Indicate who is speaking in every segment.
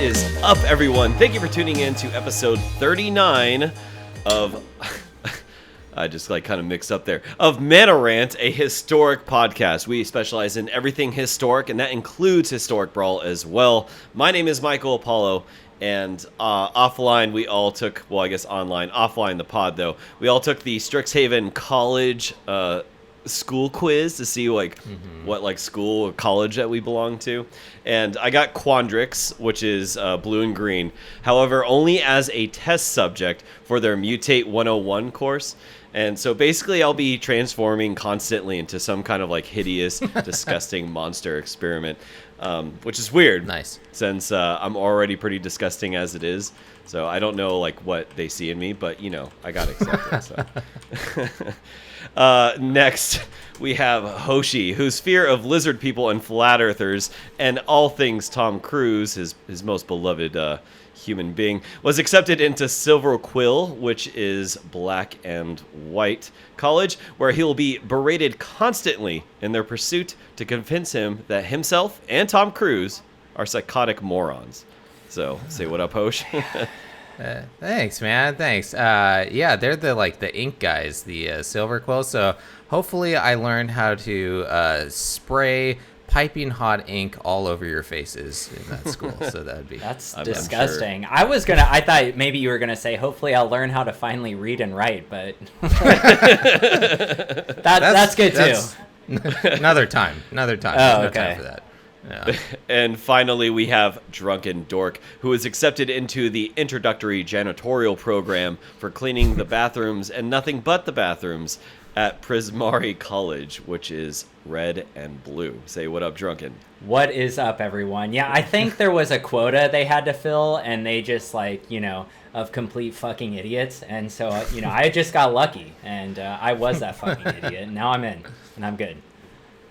Speaker 1: is up, everyone? Thank you for tuning in to episode 39 of... I just kind of mixed up there. Of Rant, a historic podcast. We specialize in everything historic, and that includes Historic Brawl as well. My name is Michael Apollo, and offline we all took, well, I guess online, offline the pod though, we all took the Strixhaven College school quiz to see what school or college that we belong to, and I got Quandrix, which is blue and green, however only as a test subject for their Mutate 101 course. And so basically I'll be transforming constantly into some kind of hideous disgusting monster experiment, which is weird. Nice, since I'm already pretty disgusting as it is. So I don't know what they see in me, but I got accepted. So next we have Hoshi, whose fear of lizard people and flat earthers and all things Tom Cruise, his most beloved human being, was accepted into Silver Quill, which is black and white college, where he will be berated constantly in their pursuit to convince him that himself and Tom Cruise are psychotic morons. So say what up, Hosh.
Speaker 2: Thanks, man. Thanks. Yeah, they're the ink guys, the Silver Quill. So hopefully I learned how to spray piping hot ink all over your faces in that school. So that'd be...
Speaker 3: That's disgusting. Sure. I thought maybe you were going to say, hopefully I'll learn how to finally read and write, but that's good too.
Speaker 2: Another time.
Speaker 3: Oh,
Speaker 2: okay.
Speaker 3: No
Speaker 2: time for that. Yeah.
Speaker 1: And finally, we have DrunkenDork, who is accepted into the introductory janitorial program for cleaning the bathrooms and nothing but the bathrooms at Prismari College, which is red and blue. Say what up, Drunken.
Speaker 3: What is up, everyone? Yeah, I think there was a quota they had to fill, and they just of complete fucking idiots. And so, I just got lucky, and I was that fucking idiot, and now I'm in, and I'm good.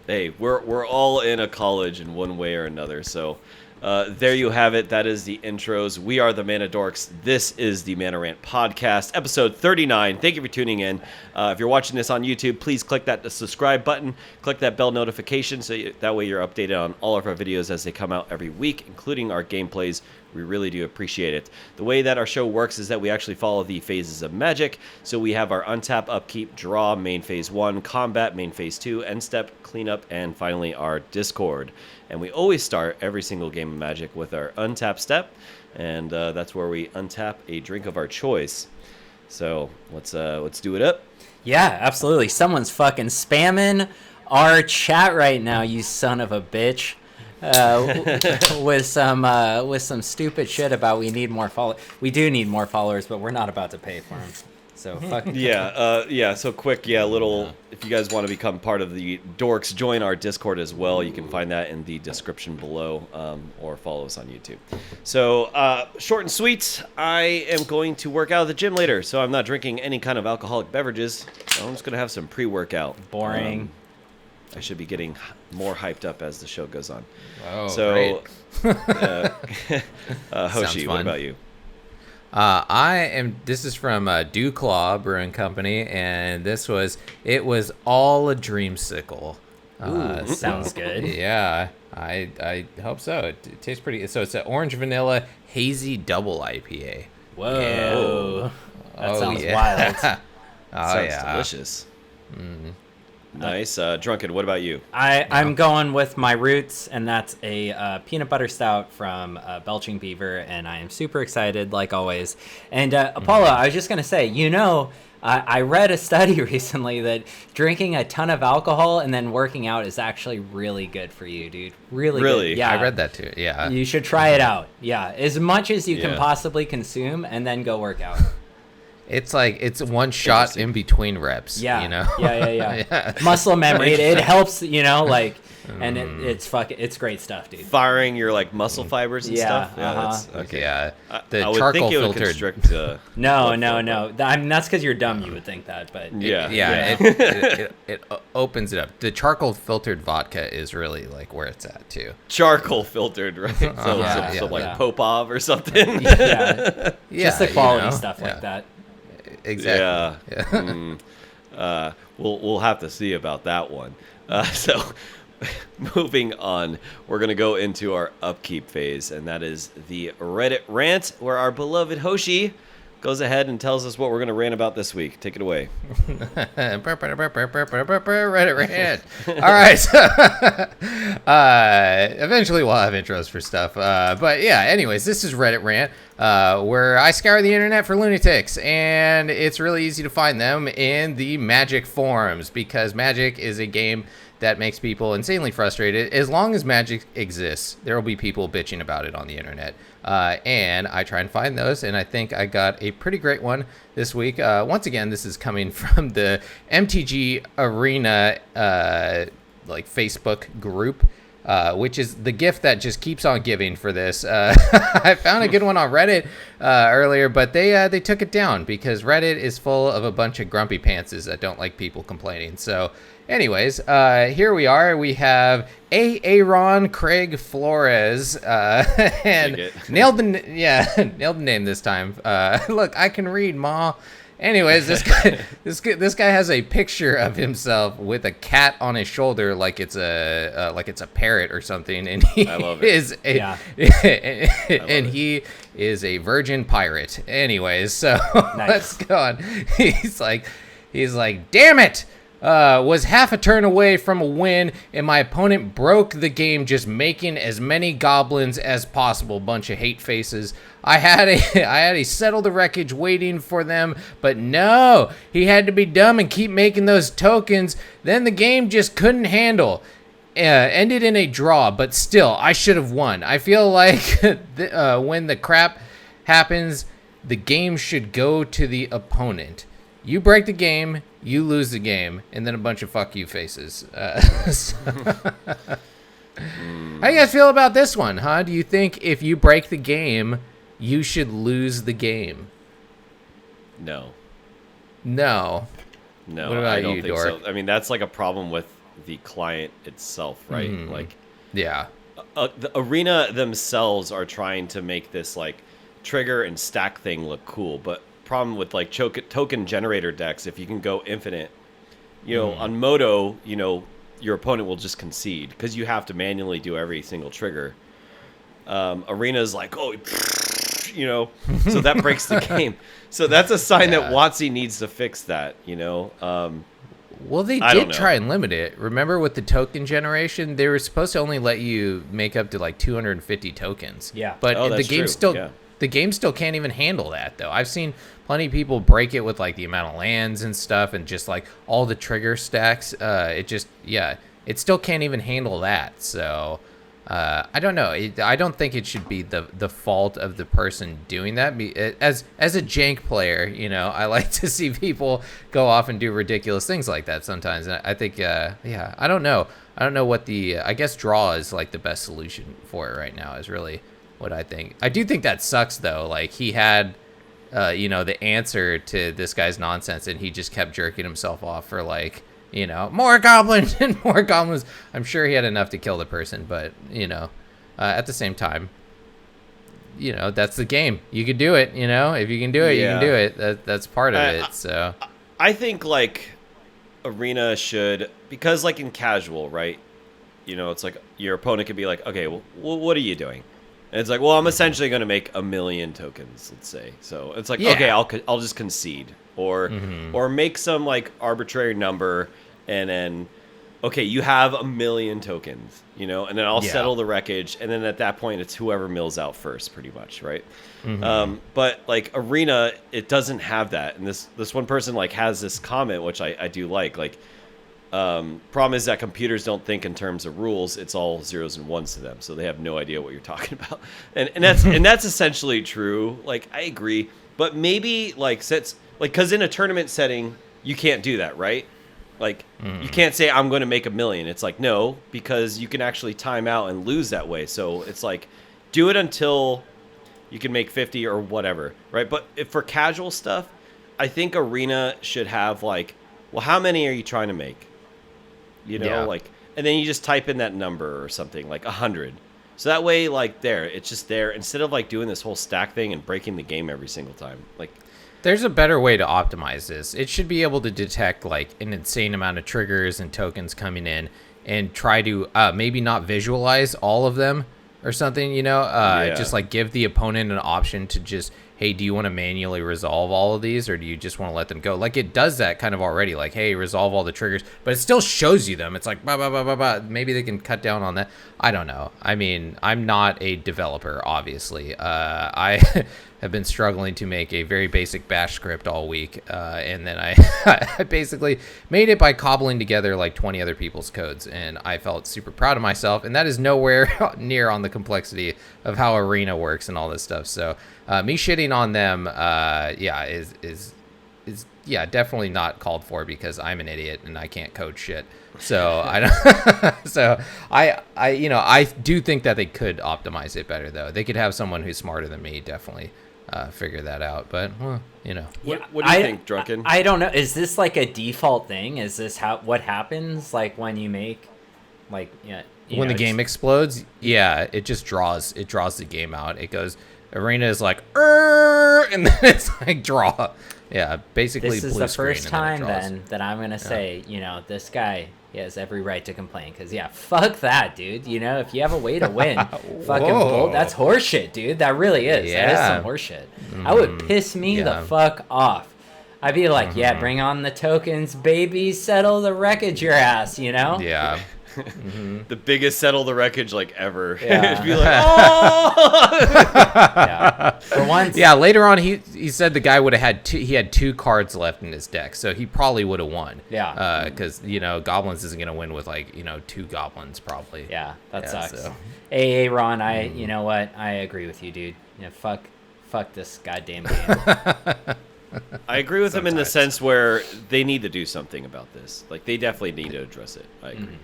Speaker 1: Hey, we're all in a college in one way or another, so there you have it. That is the intros. We are the Dorks. This is the Rant podcast, episode 39. Thank you for tuning in. If you're watching this on YouTube, please click that subscribe button, click that bell notification, that way you're updated on all of our videos as they come out every week, including our gameplays. We really do appreciate it. The way that our show works is that we actually follow the phases of Magic. So we have our Untap, Upkeep, Draw, main phase 1, Combat, main phase 2, End Step, Cleanup, and finally our Discord. And we always start every single game of Magic with our Untap step, and that's where we untap a drink of our choice. So let's do it up.
Speaker 3: Yeah, absolutely. Someone's fucking spamming our chat right now, you son of a bitch. With some stupid shit about we need more followers. We do need more followers, but we're not about to pay for them. So fuck.
Speaker 1: Yeah. So quick. Little. If you guys want to become part of the Dorks, join our Discord as well. You can find that in the description below, or follow us on YouTube. So short and sweet. I am going to work out at the gym later, so I'm not drinking any kind of alcoholic beverages. I'm just gonna have some pre-workout.
Speaker 3: Boring.
Speaker 1: I should be getting more hyped up as the show goes on.
Speaker 2: Oh,
Speaker 1: so,
Speaker 2: great.
Speaker 1: Hoshi, what about you?
Speaker 2: This is from Dewclaw Brewing Company, and it was all a dreamsicle.
Speaker 3: Ooh, sounds good.
Speaker 2: Yeah, I hope so. It tastes pretty. So it's an orange vanilla hazy double IPA.
Speaker 3: Whoa,
Speaker 2: yeah.
Speaker 3: That sounds wild.
Speaker 1: Sounds delicious.
Speaker 2: Mm.
Speaker 1: Nice. Drunken, what about you?
Speaker 3: I'm going with my roots, and that's a peanut butter stout from Belching Beaver, and I am super excited, like always. And Apollo, I was just going to say, I read a study recently that drinking a ton of alcohol and then working out is actually really good for you, dude. Really good. Yeah,
Speaker 2: I read that too. Yeah.
Speaker 3: You should try it out. Yeah, as much as you can possibly consume, and then go work out.
Speaker 2: It's one shot in between reps.
Speaker 3: Yeah.
Speaker 2: Yeah.
Speaker 3: Muscle memory. It helps, and it's great stuff, dude.
Speaker 1: Firing your muscle fibers and stuff. Yeah. That's, okay.
Speaker 2: Yeah.
Speaker 1: The charcoal filtered.
Speaker 3: No. That's because you're dumb. You would think that, but
Speaker 2: it opens it up. The charcoal filtered vodka is really where it's at too.
Speaker 1: Charcoal filtered, right? So Popov or something.
Speaker 3: Just the quality stuff like that.
Speaker 2: Exactly.
Speaker 1: Yeah. We'll have to see about that one. moving on, we're going to go into our upkeep phase, and that is the Reddit rant, where our beloved Hoshi goes ahead and tells us what we're going to rant about this week. Take it away.
Speaker 2: Reddit rant. All right. So, eventually we'll have intros for stuff. But yeah, anyways, this is Reddit rant, where I scour the internet for lunatics, and it's really easy to find them in the Magic forums, because Magic is a game that makes people insanely frustrated. As long as Magic exists, there will be people bitching about it on the internet. And I try and find those, and I think I got a pretty great one this week. Once again, this is coming from the MTG Arena Facebook group, which is the gift that just keeps on giving for this. I found a good one on Reddit earlier, but they took it down because Reddit is full of a bunch of grumpy pantses that don't like people complaining. So anyways, here we are. We have Aaron Craig Flores, and nailed the name this time. Look, I can read, Ma. Anyways, this guy has a picture of himself with a cat on his shoulder, like it's a parrot or something, and he he is a virgin pirate. Anyways, so
Speaker 3: Nice.
Speaker 2: Let's go on. He's like, damn it. Was half a turn away from a win, and my opponent broke the game just making as many goblins as possible. Bunch of hate faces. I had a settle the wreckage waiting for them, but no, he had to be dumb and keep making those tokens. Then the game just couldn't handle. Ended in a draw, but still, I should have won. I feel like when the crap happens, the game should go to the opponent. You break the game, you lose the game, and then a bunch of fuck you faces. How do you guys feel about this one, huh? Do you think if you break the game, you should lose the game?
Speaker 1: No.
Speaker 2: No.
Speaker 1: No,
Speaker 2: What about
Speaker 1: I don't
Speaker 2: you,
Speaker 1: think
Speaker 2: Dork?
Speaker 1: so. I mean, that's like a problem with the client itself, right?
Speaker 2: Yeah.
Speaker 1: The Arena themselves are trying to make this like trigger and stack thing look cool, but problem with like token generator decks, if you can go infinite, on Moto, your opponent will just concede because you have to manually do every single trigger. Arena's like, so that breaks the game. So that's a sign that WotC needs to fix that.
Speaker 2: Well, they did try and limit it. Remember with the token generation, they were supposed to only let you make up to like 250 tokens.
Speaker 3: Yeah.
Speaker 2: But the game the game still can't even handle that, though. I've seen plenty of people break it with like the amount of lands and stuff, and just like all the trigger stacks. It still can't even handle that. So I don't know. I don't think it should be the fault of the person doing that. As a jank player, I like to see people go off and do ridiculous things like that sometimes. And I think, I don't know. I don't know what I guess draw is like the best solution for it right now is really what I think. I do think that sucks though. Like he had, the answer to this guy's nonsense, and he just kept jerking himself off for like, more goblins and more goblins. I'm sure he had enough to kill the person, but at the same time, that's the game. You could do it. If you can do it, you can do it. That's part of it. So
Speaker 1: I think like Arena should, because like in casual, right? It's like your opponent could be like, okay, well, what are you doing? And it's like, well, I'm essentially going to make 1 million tokens, let's say. So it's like, okay, I'll just concede, or make some like arbitrary number, and then, okay, you have 1 million tokens, and then I'll settle the wreckage, and then at that point, it's whoever mills out first, pretty much, right? But like Arena, it doesn't have that, and this one person like has this comment which I do like. Problem is that computers don't think in terms of rules. It's all zeros and ones to them, so they have no idea what you're talking about. And that's essentially true. Like I agree, but maybe because in a tournament setting you can't do that, right? Like you can't say I'm going to make 1 million. It's like no, because you can actually time out and lose that way. So it's like do it until you can make 50 or whatever, right? But if for casual stuff, I think Arena should have like, well, how many are you trying to make? And then you just type in that number or something, like 100. So that way, like, it's just there. Instead of, like, doing this whole stack thing and breaking the game every single time. Like,
Speaker 2: there's a better way to optimize this. It should be able to detect, like, an insane amount of triggers and tokens coming in and try to maybe not visualize all of them or something, just like give the opponent an option to just, hey, do you want to manually resolve all of these, or do you just want to let them go? Like, it does that kind of already, like, hey, resolve all the triggers, but it still shows you them. It's like, bah, bah, bah, bah, bah. Maybe they can cut down on that. I don't know. I mean, I'm not a developer, obviously. I have been struggling to make a very basic bash script all week, and then I basically made it by cobbling together like 20 other people's codes, and I felt super proud of myself, and that is nowhere near on the complexity of how Arena works and all this stuff. So me shitting on them, is definitely not called for, because I'm an idiot and I can't code shit. So I don't. So I do think that they could optimize it better, though. They could have someone who's smarter than me definitely figure that out. But
Speaker 1: What do you think, Drunken?
Speaker 3: I don't know. Is this like a default thing? Is this what happens like when you make like
Speaker 2: when the game explodes? Yeah, it just draws the game out. It goes, Arena is like, and then it's like draw. Yeah, basically
Speaker 3: this is
Speaker 2: blue
Speaker 3: the
Speaker 2: screen,
Speaker 3: first
Speaker 2: and then it
Speaker 3: time
Speaker 2: draws.
Speaker 3: then that I'm gonna say, this guy, he has every right to complain, because fuck that, dude. If you have a way to win, fucking bull, that's horseshit, dude. That really is. That is some horseshit. That would piss me the fuck off. I'd be like, bring on the tokens, baby, settle the wreckage, your ass.
Speaker 2: Yeah.
Speaker 1: The biggest settle the wreckage like ever.
Speaker 3: Yeah.
Speaker 1: It'd be like, oh!
Speaker 3: Yeah. For once.
Speaker 2: Yeah, later on he said the guy would have had two cards left in his deck, so he probably would have won.
Speaker 3: Yeah.
Speaker 2: Because Goblins isn't gonna win with like two Goblins probably.
Speaker 3: Yeah, that sucks.
Speaker 2: So.
Speaker 3: Hey, Ron, you know what? I agree with you, dude. Fuck this goddamn game.
Speaker 1: I agree with him in the sense where they need to do something about this. Like, they definitely need to address it. I agree.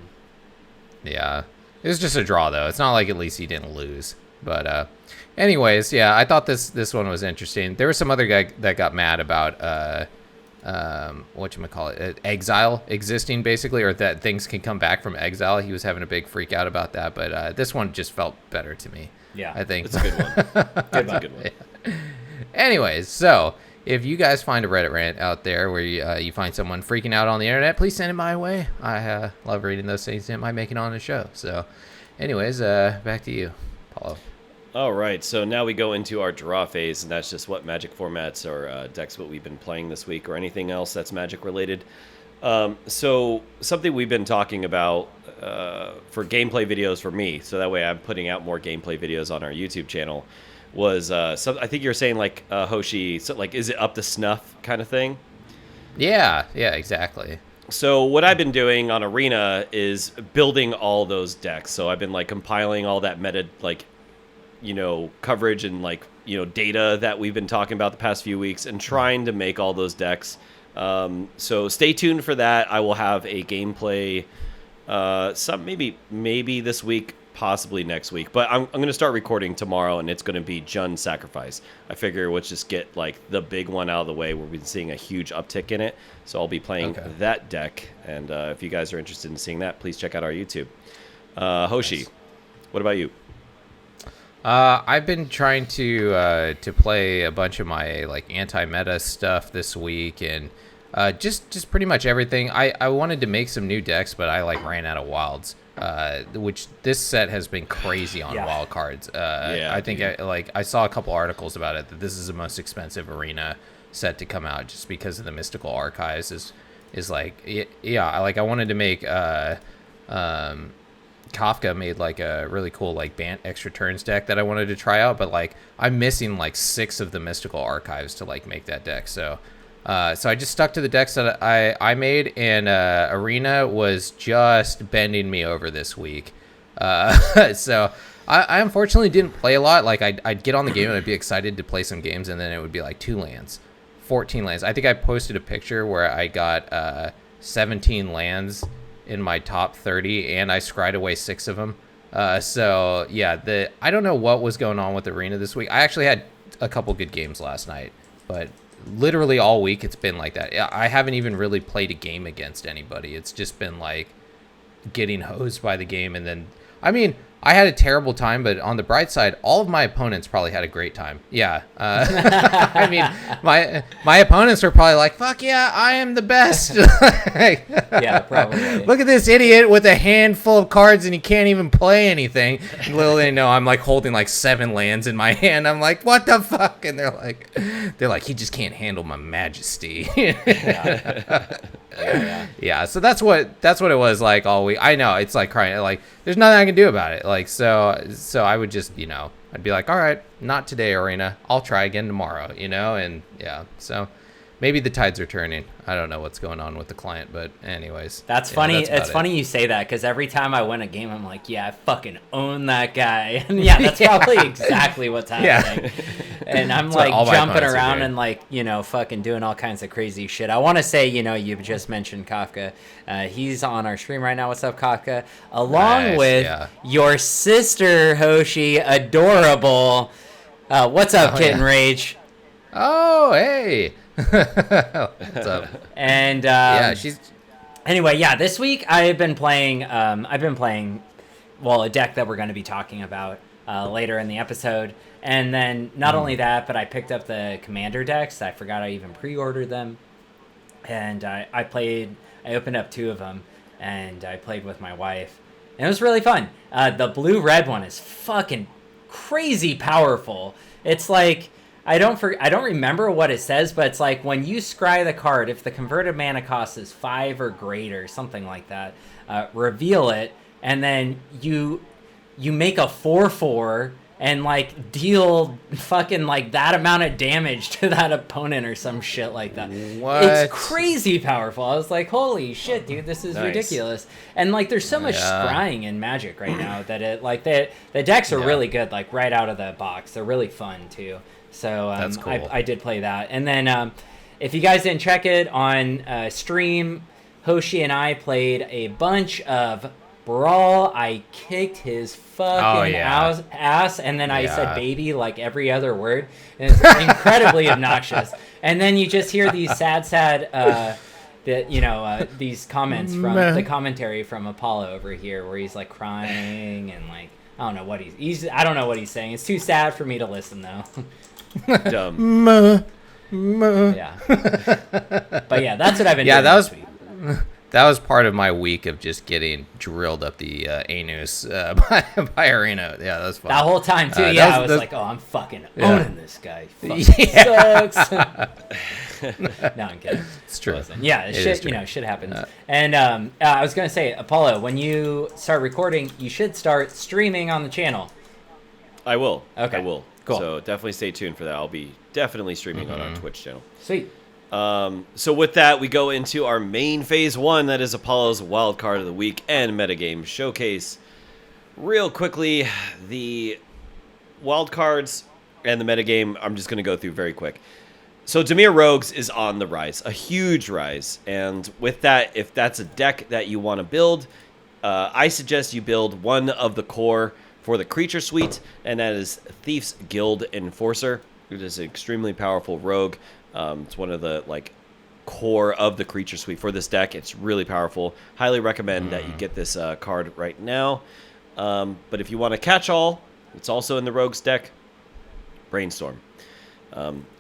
Speaker 2: Yeah, it was just a draw, though. It's not like at least he didn't lose. But anyways, yeah, I thought this one was interesting. There was some other guy that got mad about whatchamacallit, exile existing, basically, or that things can come back from exile. He was having a big freak out about that, but this one just felt better to me.
Speaker 3: Yeah,
Speaker 1: I
Speaker 2: think
Speaker 1: it's a good one. It's a good one.
Speaker 2: Yeah. Anyways, so if you guys find a Reddit rant out there where you find someone freaking out on the internet, please send it my way. I love reading those things and might make it on the show. So anyways, back to you, Paulo.
Speaker 1: All right, so now we go into our draw phase, and that's just what Magic formats or decks what we've been playing this week, or anything else that's Magic related. So something we've been talking about for gameplay videos for me, so that way I'm putting out more gameplay videos on our YouTube channel, was I think you're saying like Hoshi, so like, is it up to snuff kind of thing?
Speaker 2: Yeah, exactly.
Speaker 1: So what I've been doing on Arena is building all those decks. So I've been like compiling all that meta coverage and data that we've been talking about the past few weeks, and trying to make all those decks. So stay tuned for that. I will have a gameplay maybe this week, possibly next week, but I'm going to start recording tomorrow, and it's going to be Jund Sacrifice. I figure let's just get like the big one out of the way, where we've been seeing a huge uptick in it. So I'll be playing that deck, and if you guys are interested in seeing that, please check out our YouTube. Hoshi, nice. What about you?
Speaker 2: I've been trying to play a bunch of my like anti-meta stuff this week, and just pretty much everything. I wanted to make some new decks, but I ran out of wilds. Which this set has been crazy on Wildcards. I think I saw a couple articles about it, that this is the most expensive Arena set to come out, just because of the mystical archives is like, I wanted to make Kafka made like a really cool like Bant extra turns deck that I wanted to try out, but like I'm missing like 6 of the mystical archives to like make that deck. So I just stuck to the decks that I made, and Arena was just bending me over this week. So I unfortunately didn't play a lot. Like I'd get on the game and I'd be excited to play some games, and then it would be like 2 lands, 14 lands. I think I posted a picture where I got 17 lands in my top 30, and I scryed away 6 of them. So yeah, I don't know what was going on with Arena this week. I actually had a couple good games last night, but literally all week it's been like that. I haven't even really played a game against anybody. It's just been like getting hosed by the game. And then, I mean, I had a terrible time, but on the bright side, all of my opponents probably had a great time. Yeah. I mean, my opponents were probably like, fuck yeah, I am the best.
Speaker 3: Yeah, probably.
Speaker 2: Look at this idiot with a handful of cards and he can't even play anything. Little they know I'm like holding like 7 lands in my hand. I'm like, what the fuck? And they're like, he just can't handle my majesty. Yeah, so that's what it was like all week. I know it's like crying, like there's nothing I can do about it. Like so I would just, I'd be like, all right, not today, Arena. I'll try again tomorrow, and yeah. So maybe the tides are turning. I don't know what's going on with the client, but anyways.
Speaker 3: That's funny. It's funny you say that because every time I win a game, I'm like, yeah, I fucking own that guy. And yeah, that's probably exactly what's happening. Yeah. And I'm like jumping around and like, fucking doing all kinds of crazy shit. I want to say, you just mentioned Kafka. He's on our stream right now. What's up, Kafka? Along with your sister, Hoshi, adorable. What's up, Kitten Rage?
Speaker 2: Oh, hey. What's up?
Speaker 3: And
Speaker 2: she's
Speaker 3: anyway, this week I've been playing a deck that we're going to be talking about later in the episode. And then not only that, but I picked up the commander decks. I forgot I even pre-ordered them. And I opened up 2 of them and I played with my wife. And it was really fun. The blue-red one is fucking crazy powerful. It's like I don't remember what it says, but it's like when you scry the card, if the converted mana cost is 5 or greater, something like that, reveal it, and then you make a 4/4 and like deal fucking like that amount of damage to that opponent or some shit like that.
Speaker 2: What?
Speaker 3: It's crazy powerful. I was like, holy shit, dude, this is ridiculous. And like there's so much scrying in Magic right now that it like the decks are really good, like right out of the box. They're really fun too. So
Speaker 2: that's cool.
Speaker 3: I did play that. And then if you guys didn't check it on stream, Hoshi and I played a bunch of Brawl. I kicked his fucking ass, and then I said baby like every other word. And it's incredibly obnoxious. And then you just hear these sad these comments from the commentary from Apollo over here where he's like crying and like I don't know what I don't know what he's saying. It's too sad for me to listen though.
Speaker 1: Dumb.
Speaker 3: Yeah. But yeah, that's what I've been doing this week.
Speaker 2: That was part of my week of just getting drilled up the anus by Arena. Yeah, that was fun.
Speaker 3: That whole time too. I was like, oh, I'm fucking owning this guy. Fucking sucks. No, I'm kidding.
Speaker 2: It's true.
Speaker 3: Yeah, shit happens. And I was gonna say, Apollo, when you start recording, you should start streaming on the channel.
Speaker 1: I will.
Speaker 3: Okay.
Speaker 1: I will.
Speaker 3: Cool.
Speaker 1: So definitely stay tuned for that. I'll be definitely streaming on our Twitch channel.
Speaker 3: Sweet.
Speaker 1: So with that, we go into our main phase 1. That is Apollo's Wildcard of the Week and Metagame Showcase. Real quickly, the wildcards and the metagame, I'm just going to go through very quick. So Dimir Rogues is on the rise, a huge rise. And with that, if that's a deck that you want to build, I suggest you build one of the core for the creature suite, and that is Thief's Guild Enforcer. It is an extremely powerful rogue. It's one of the core of the creature suite for this deck. It's really powerful. Highly recommend that you get this card right now. But if you want to catch all, it's also in the rogues deck. Brainstorm.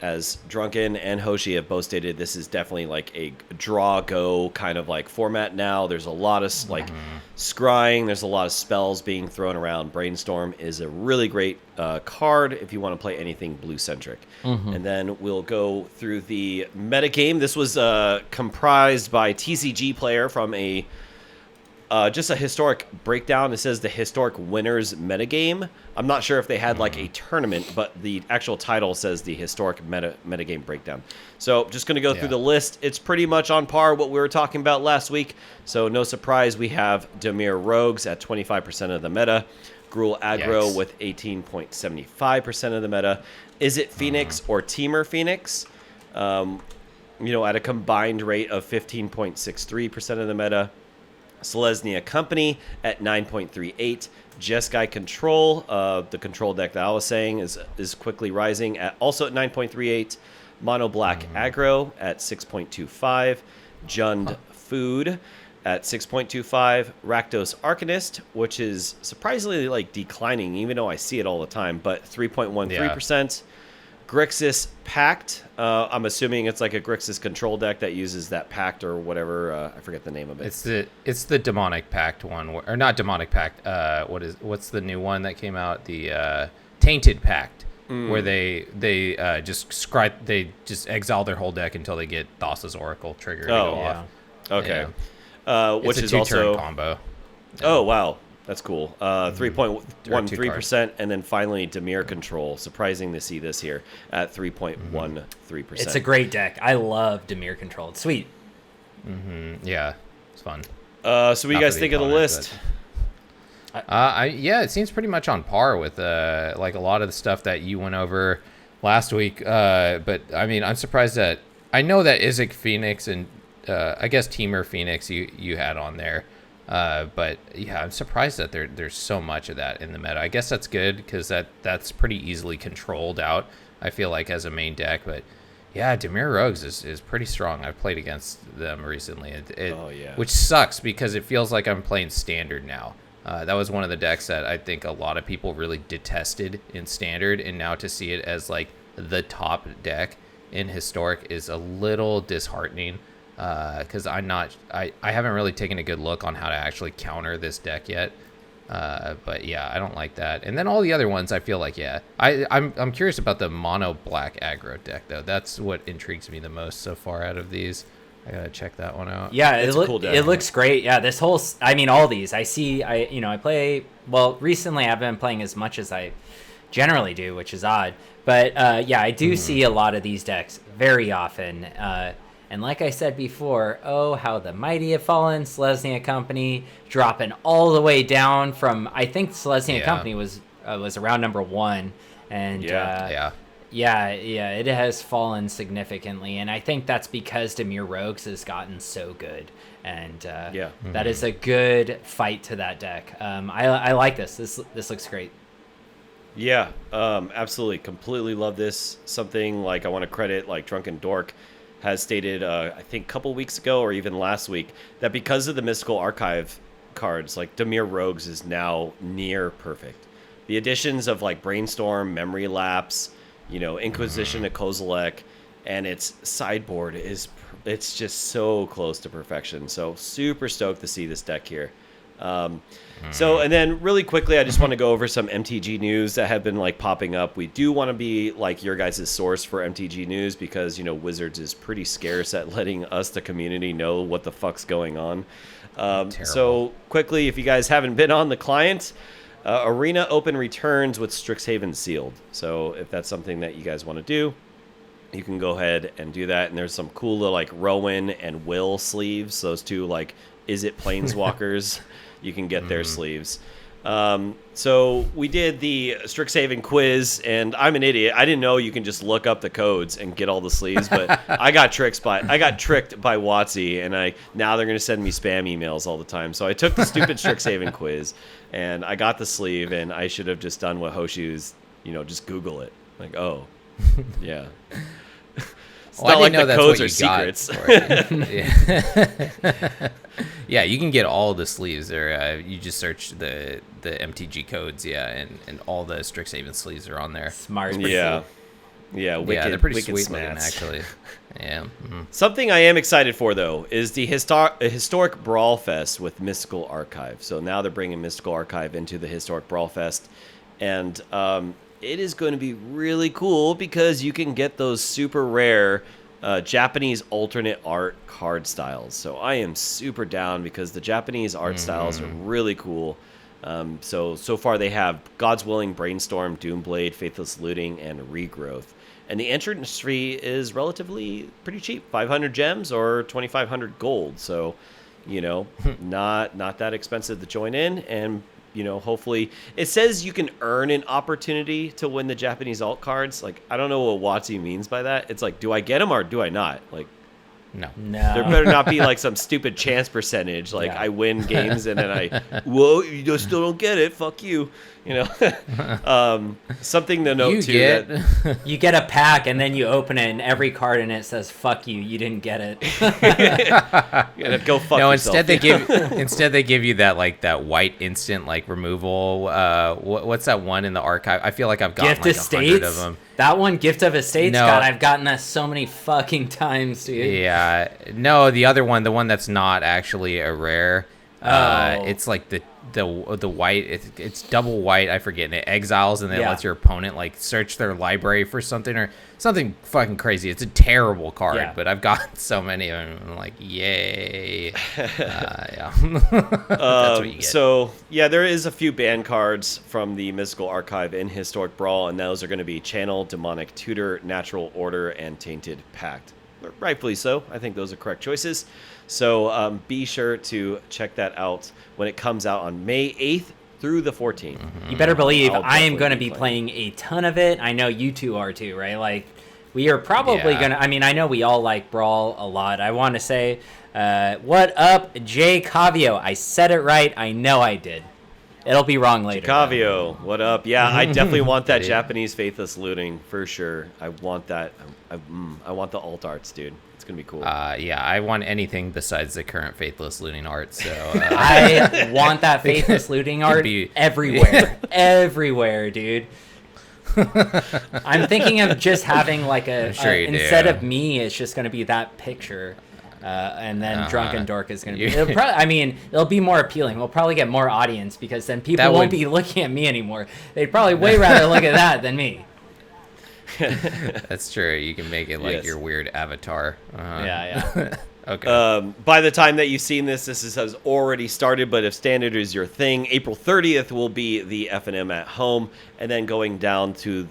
Speaker 1: As Drunken and Hoshi have both stated, this is definitely like a draw-go kind of format now. There's a lot of scrying. There's a lot of spells being thrown around. Brainstorm is a really great card if you want to play anything blue-centric. And then we'll go through the metagame. This was comprised by TCG player from just a historic breakdown. It says the historic winners metagame. I'm not sure if they had a tournament, but the actual title says the historic metagame breakdown. So just going to go through the list. It's pretty much on par what we were talking about last week. So no surprise, we have Dimir Rogues at 25% of the meta. Gruul Aggro with 18.75% of the meta. Is it Phoenix or Teamer Phoenix? At a combined rate of 15.63% of the meta. Selesnya Company at 9.38. Jeskai Control, the control deck that I was saying, is quickly rising at also at 9.38. Mono Black Aggro at 6.25. Jund Food at 6.25. Rakdos Arcanist, which is surprisingly like declining, even though I see it all the time, but 3.13%. Grixis Pact. I'm assuming it's like a Grixis control deck that uses that Pact or whatever. I forget the name of it.
Speaker 2: It's the Demonic Pact one, or not Demonic Pact. What's the new one that came out? The Tainted Pact, where they just exile their whole deck until they get Thassa's Oracle trigger to go off.
Speaker 1: Okay.
Speaker 2: it's
Speaker 1: Which
Speaker 2: a
Speaker 1: is
Speaker 2: two-turn
Speaker 1: also
Speaker 2: combo.
Speaker 1: Oh wow, that's cool. 3.13%, and then finally Dimir Control. Surprising to see this here at 3.13%.
Speaker 3: It's a great deck. I love Dimir Control. It's sweet.
Speaker 2: Yeah, it's fun.
Speaker 1: So what do you guys think of the list?
Speaker 2: Yeah, it seems pretty much on par with like a lot of the stuff that you went over last week. But I mean, I'm surprised that I know that Isaac Phoenix and I guess Teamer Phoenix you had on there. But yeah, I'm surprised that there's so much of that in the meta. I guess that's good because that's pretty easily controlled out, I feel like, as a main deck. But yeah, Dimir Rogues is pretty strong. I've played against them recently, which sucks because it feels like I'm playing Standard now. That was one of the decks that I think a lot of people really detested in Standard, and now to see it as like the top deck in Historic is a little disheartening. Because I haven't really taken a good look on how to actually counter this deck yet. But yeah, I don't like that. And then all the other ones, I feel like, yeah. I'm curious about the mono black aggro deck though. That's what intrigues me the most so far out of these. I gotta check that one out.
Speaker 3: Yeah,
Speaker 1: it's a cool deck.
Speaker 3: It looks great. Yeah, this whole, I mean, all these I play. Well, recently I've been playing as much as I generally do, which is odd. But yeah, I do see a lot of these decks very often. And like I said before, oh, how the mighty have fallen. Selesnya Company dropping all the way down from, I think Selesnya Company was around number 1. And it has fallen significantly. And I think that's because Dimir Rogues has gotten so good. And that is a good fight to that deck. I like this. This looks great.
Speaker 1: Yeah, absolutely. Completely love this. Something like I want to credit like DrunkenDork has stated, I think a couple weeks ago or even last week, that because of the Mystical Archive cards, like Dimir Rogues is now near perfect. The additions of like Brainstorm, Memory Lapse, Inquisition of Kozilek, and its sideboard it's just so close to perfection. So super stoked to see this deck here. So, and then really quickly, I just want to go over some MTG news that have been like popping up. We do want to be like your guys' source for MTG news because, Wizards is pretty scarce at letting us, the community, know what the fuck's going on. So quickly, if you guys haven't been on the client, Arena Open returns with Strixhaven sealed. So if that's something that you guys want to do, you can go ahead and do that. And there's some cool little like Rowan and Will sleeves. Those two like, is it Planeswalkers? You can get their sleeves. So we did the Strixhaven quiz, and I'm an idiot. I didn't know you can just look up the codes and get all the sleeves, but I got tricked by WotC, and now they're going to send me spam emails all the time. So I took the stupid Strixhaven quiz, and I got the sleeve, and I should have just done what Hoshi was, just Google it. Like, oh, yeah. It's
Speaker 2: not like the codes are
Speaker 1: secrets.
Speaker 2: Yeah, you can get all the sleeves there. You just search the MTG codes, and all the Strixhaven sleeves are on there.
Speaker 3: Smart.
Speaker 1: Yeah. Yeah, wicked,
Speaker 2: they're pretty
Speaker 1: wicked
Speaker 2: sweet looking,
Speaker 1: smats.
Speaker 2: actually. Yeah.
Speaker 1: Something I am excited for, though, is the Historic Brawl Fest with Mystical Archive. So now they're bringing Mystical Archive into the Historic Brawl Fest. And it is going to be really cool because you can get those super rare Japanese alternate art card styles. So I am super down because the Japanese art styles are really cool. So far they have God's Willing, Brainstorm, Doomblade, Faithless Looting, and Regrowth. And the entrance fee is relatively pretty cheap, 500 gems or 2,500 gold. So, not that expensive to join in. And hopefully it says you can earn an opportunity to win the Japanese alt cards. Like, I don't know what WotC means by that. It's like, do I get them or do I not? Like,
Speaker 2: no.
Speaker 1: There better not be like some stupid chance percentage. Like I win games and then whoa, you just still don't get it. Fuck you. You know, something to note too. That,
Speaker 3: You get a pack and then you open it and every card in it says "fuck you." You didn't get it.
Speaker 1: go fuck
Speaker 2: no,
Speaker 1: yourself.
Speaker 2: instead they give you that like that white instant like removal. What's that one in the archive? I feel like I've gotten
Speaker 3: Gift
Speaker 2: like
Speaker 3: Estates?
Speaker 2: 100 of them.
Speaker 3: That one, Gift of Estates.
Speaker 2: No.
Speaker 3: God, I've gotten that so many fucking times, dude.
Speaker 2: Yeah, no, the other one, the one that's not actually a rare. It's like the white. It's double white. I forget. And it exiles and then it lets your opponent like search their library for something or something fucking crazy. It's a terrible card, but I've got so many of them. I'm like, yay! Yeah. That's what you get.
Speaker 1: So yeah, there is a few ban cards from the Mystical Archive in Historic Brawl, and those are going to be Channel, Demonic Tutor, Natural Order, and Tainted Pact. Rightfully so. I think those are correct choices. So be sure to check that out when it comes out on May 8th through the 14th.
Speaker 3: You better believe
Speaker 1: I'll
Speaker 3: I am
Speaker 1: definitely
Speaker 3: going to be playing a ton of it. I know you two are too, right? Like, we are probably going to... I mean, I know we all like Brawl a lot. I want to say, what up, Jay Cavio? I said it right. I know I did. It'll be wrong later.
Speaker 1: Cavio, what up? Yeah, I definitely want that Japanese Faithless Looting, for sure. I want that. I want the alt arts, dude. It's going to be cool.
Speaker 2: Yeah, I want anything besides the current Faithless Looting art, so...
Speaker 3: I want that Faithless Looting art everywhere. Everywhere, dude. I'm thinking of just having like instead of me, it's just going to be that picture. And then DrunkenDork is going to be... It'll be more appealing. We'll probably get more audience because then people won't be looking at me anymore. They'd probably way rather look at that than me.
Speaker 2: That's true. You can make it like your weird avatar.
Speaker 3: Yeah.
Speaker 2: Okay.
Speaker 1: By the time that you've seen this has already started, but if Standard is your thing, April 30th will be the F&M at home, and then going down to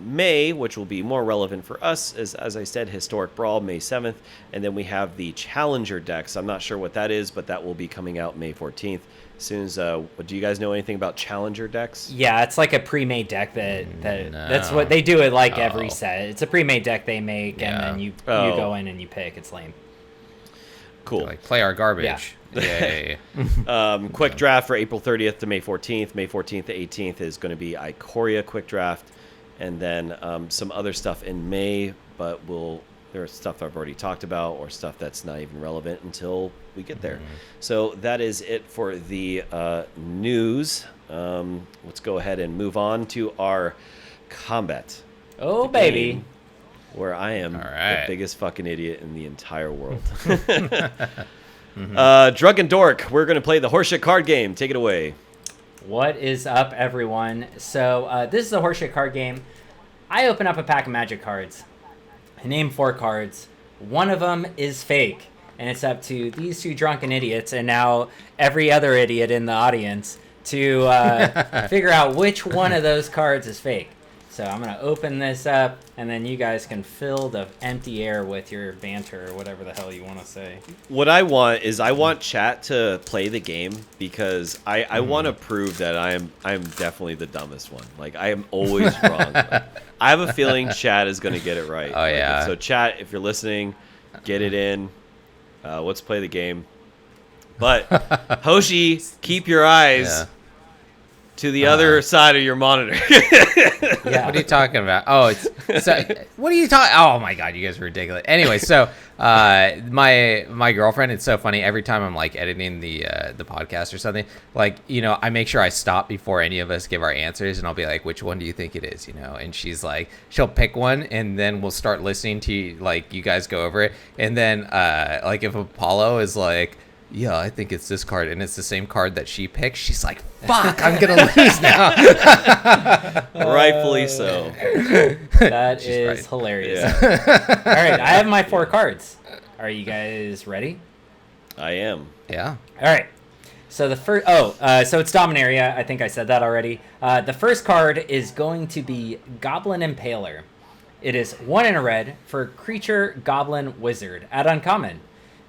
Speaker 1: May, which will be more relevant for us, is, as I said, Historic Brawl, May 7th, and then we have the Challenger decks. I'm not sure what that is, but that will be coming out May 14th. As soon as, do you guys know anything about Challenger decks?
Speaker 3: Yeah, it's like a pre-made deck that's what they do at like every set. It's a pre-made deck they make, and then you go in and you pick. It's lame.
Speaker 1: Cool.
Speaker 2: Like, play our garbage. Yeah. Yay.
Speaker 1: Quick draft for April 30th to May 14th. May 14th to 18th is going to be Ikoria quick draft. And then some other stuff in May, but there's stuff I've already talked about or stuff that's not even relevant until we get there. So that is it for the news. Let's go ahead and move on to our combat.
Speaker 3: Oh, baby.
Speaker 1: Where I am the biggest fucking idiot in the entire world. DrunkenDork, we're going to play the horseshit card game. Take it away.
Speaker 3: What is up, everyone? So this is a horseshit card game. I open up a pack of Magic cards. I name 4 cards. One of them is fake, and it's up to these 2 drunken idiots and now every other idiot in the audience to figure out which one of those cards is fake. So I'm going to open this up, and then you guys can fill the empty air with your banter or whatever the hell you want to say.
Speaker 1: What I want chat to play the game because I want to prove that I am definitely the dumbest one. Like, I am always wrong. I have a feeling chat is going to get it right.
Speaker 2: Oh, yeah.
Speaker 1: So chat, if you're listening, get it in. Let's play the game. But Hoshi, keep your eyes to the other side of your monitor.
Speaker 2: Yeah. What are you talking about? Oh, what are you talking? Oh my God, you guys are ridiculous. Anyway, so my girlfriend, it's so funny. Every time I'm like editing the podcast or something, like, you know, I make sure I stop before any of us give our answers, and I'll be like, which one do you think it is? You know, and she's like, she'll pick one, and then we'll start listening to like you guys go over it, and then like if Apollo is like, yeah, I think it's this card, and it's the same card that she picked, she's like, fuck, I'm gonna lose now.
Speaker 1: Rightfully so.
Speaker 3: That is hilarious. Yeah. All right, I have my 4 cards. Are you guys ready?
Speaker 1: I am.
Speaker 2: Yeah.
Speaker 3: All right. So the first, so it's Dominaria. I think I said that already. The first card is going to be Goblin Impaler. It is 1 in a red for creature, goblin, wizard at uncommon.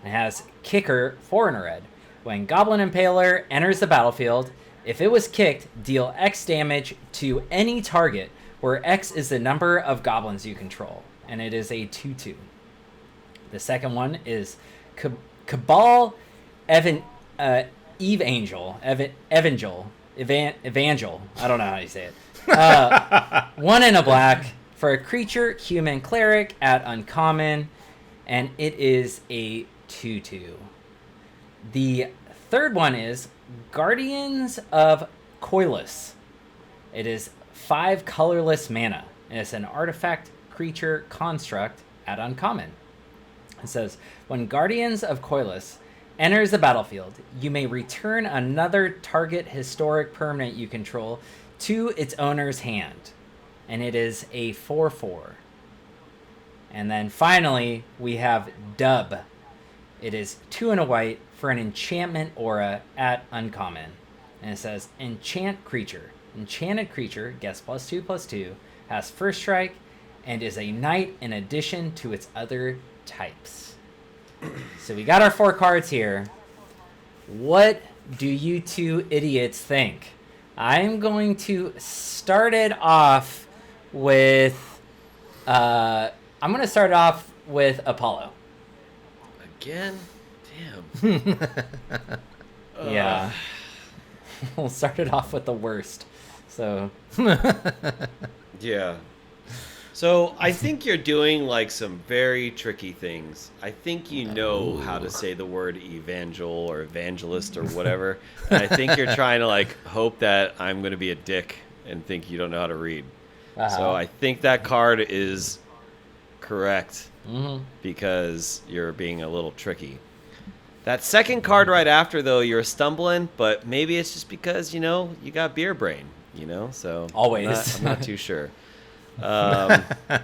Speaker 3: It has Kicker, 4 in a red. When Goblin Impaler enters the battlefield, if it was kicked, deal X damage to any target, where X is the number of goblins you control, and it is a 2/2. The second one is Cabal Evangel. Evangel. I don't know how you say it. 1 and a black for a creature, human cleric at uncommon, and it is a 2/2. The third one is Guardians of Koilos. It is 5 colorless mana, and it's an artifact, creature, construct at uncommon. It says, when Guardians of Koilos enters the battlefield, you may return another target historic permanent you control to its owner's hand. And it is a 4/4. And then finally, we have Dub. It is 2 and a white for an enchantment aura at uncommon. And it says, enchant creature. Enchanted creature gets +2/+2, has first strike, and is a knight in addition to its other types. So we got our 4 cards here. What do you two idiots think? I'm going to start it off with Apollo.
Speaker 1: Again? Damn.
Speaker 3: Yeah. We'll start it off with the worst. So
Speaker 1: Yeah. So I think you're doing like some very tricky things. I think you know how to say the word evangel or evangelist or whatever. And I think you're trying to like hope that I'm going to be a dick and think you don't know how to read. So I think that card is correct because you're being a little tricky. That second card right after, though, you're stumbling, but maybe it's just because, you know, you got beer brain, you know? So
Speaker 3: always.
Speaker 1: I'm not too sure. That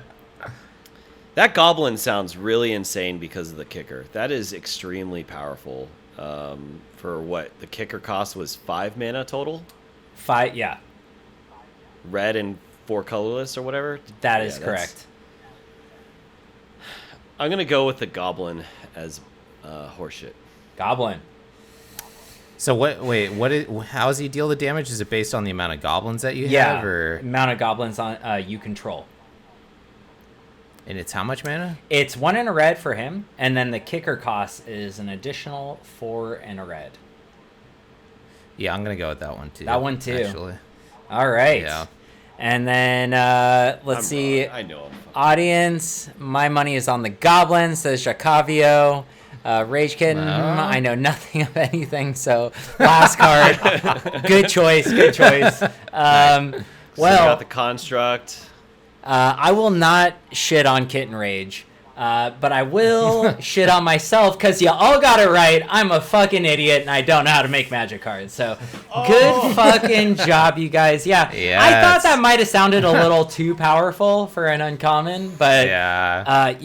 Speaker 1: goblin sounds really insane because of the kicker. That is extremely powerful. For what? The kicker cost was 5 mana total?
Speaker 3: 5, yeah.
Speaker 1: Red and 4 colorless or whatever?
Speaker 3: That is correct.
Speaker 1: I'm going to go with the goblin as horseshit.
Speaker 3: Goblin.
Speaker 2: So how does he deal the damage? Is it based on the amount of goblins that you have, or
Speaker 3: amount of goblins on you control?
Speaker 2: And it's how much mana?
Speaker 3: It's 1 and a red for him, and then the kicker cost is an additional 4 and a red.
Speaker 2: Yeah, I'm gonna go with that one too.
Speaker 3: That one too.
Speaker 2: Actually.
Speaker 3: All right.
Speaker 2: Yeah.
Speaker 3: And then let's see.
Speaker 1: I know.
Speaker 3: Audience, my money is on the goblin, says Jacavio. Rage Kitten, I know nothing of anything, so last card. Good choice.
Speaker 1: Well, so got the construct.
Speaker 3: I will not shit on Kitten Rage, but I will shit on myself because you all got it right. I'm a fucking idiot and I don't know how to make magic cards. So good fucking job, you guys. Yeah, I thought that might have sounded a little too powerful for an uncommon, but I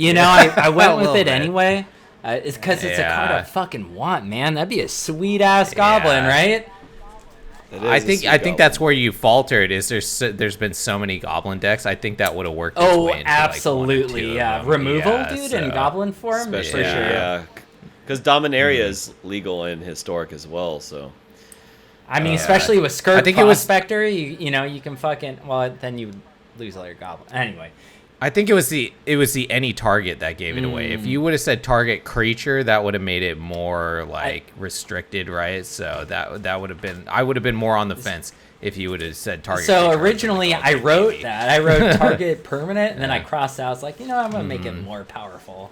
Speaker 3: went with it anyway. It's because it's a card I fucking want, man. That'd be a sweet ass goblin, right?
Speaker 2: I think that's where you faltered. Is there's been so many goblin decks. I think that would have worked. Its way into
Speaker 3: absolutely,
Speaker 2: like 1 or 2 of them.
Speaker 3: Removal, dude, in goblin form,
Speaker 1: especially for sure. Because Dominaria is legal in Historic as well. So,
Speaker 3: I mean, especially with Skirt Prospector, you know you can fucking then you lose all your goblin anyway.
Speaker 2: I think it was the any target that gave it away. If you would have said target creature, that would have made it more like restricted, right? So that would have been, I would have been more on the fence if you would have said target.
Speaker 3: So
Speaker 2: creature.
Speaker 3: originally I wrote that. I wrote target permanent, and then I crossed out. I was like, I'm gonna make it more powerful.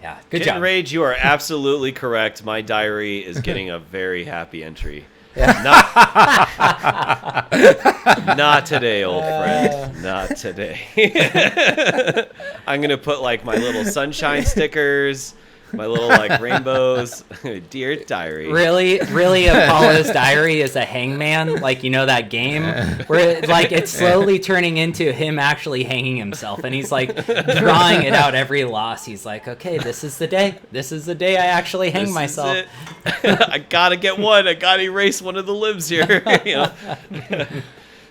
Speaker 3: Yeah, good job.
Speaker 1: Rage, you are absolutely correct. My diary is getting a very happy entry.
Speaker 3: Yeah.
Speaker 1: Not today, old friend. Not today. I'm gonna put like my little sunshine stickers, my little like rainbows. Dear diary.
Speaker 3: Really, Apollo's diary is a hangman, like that game where like it's slowly turning into him actually hanging himself, and he's like drawing it out every loss. He's like, okay, this is the day. This is the day I actually hang myself.
Speaker 1: I gotta get one. I gotta erase one of the limbs here.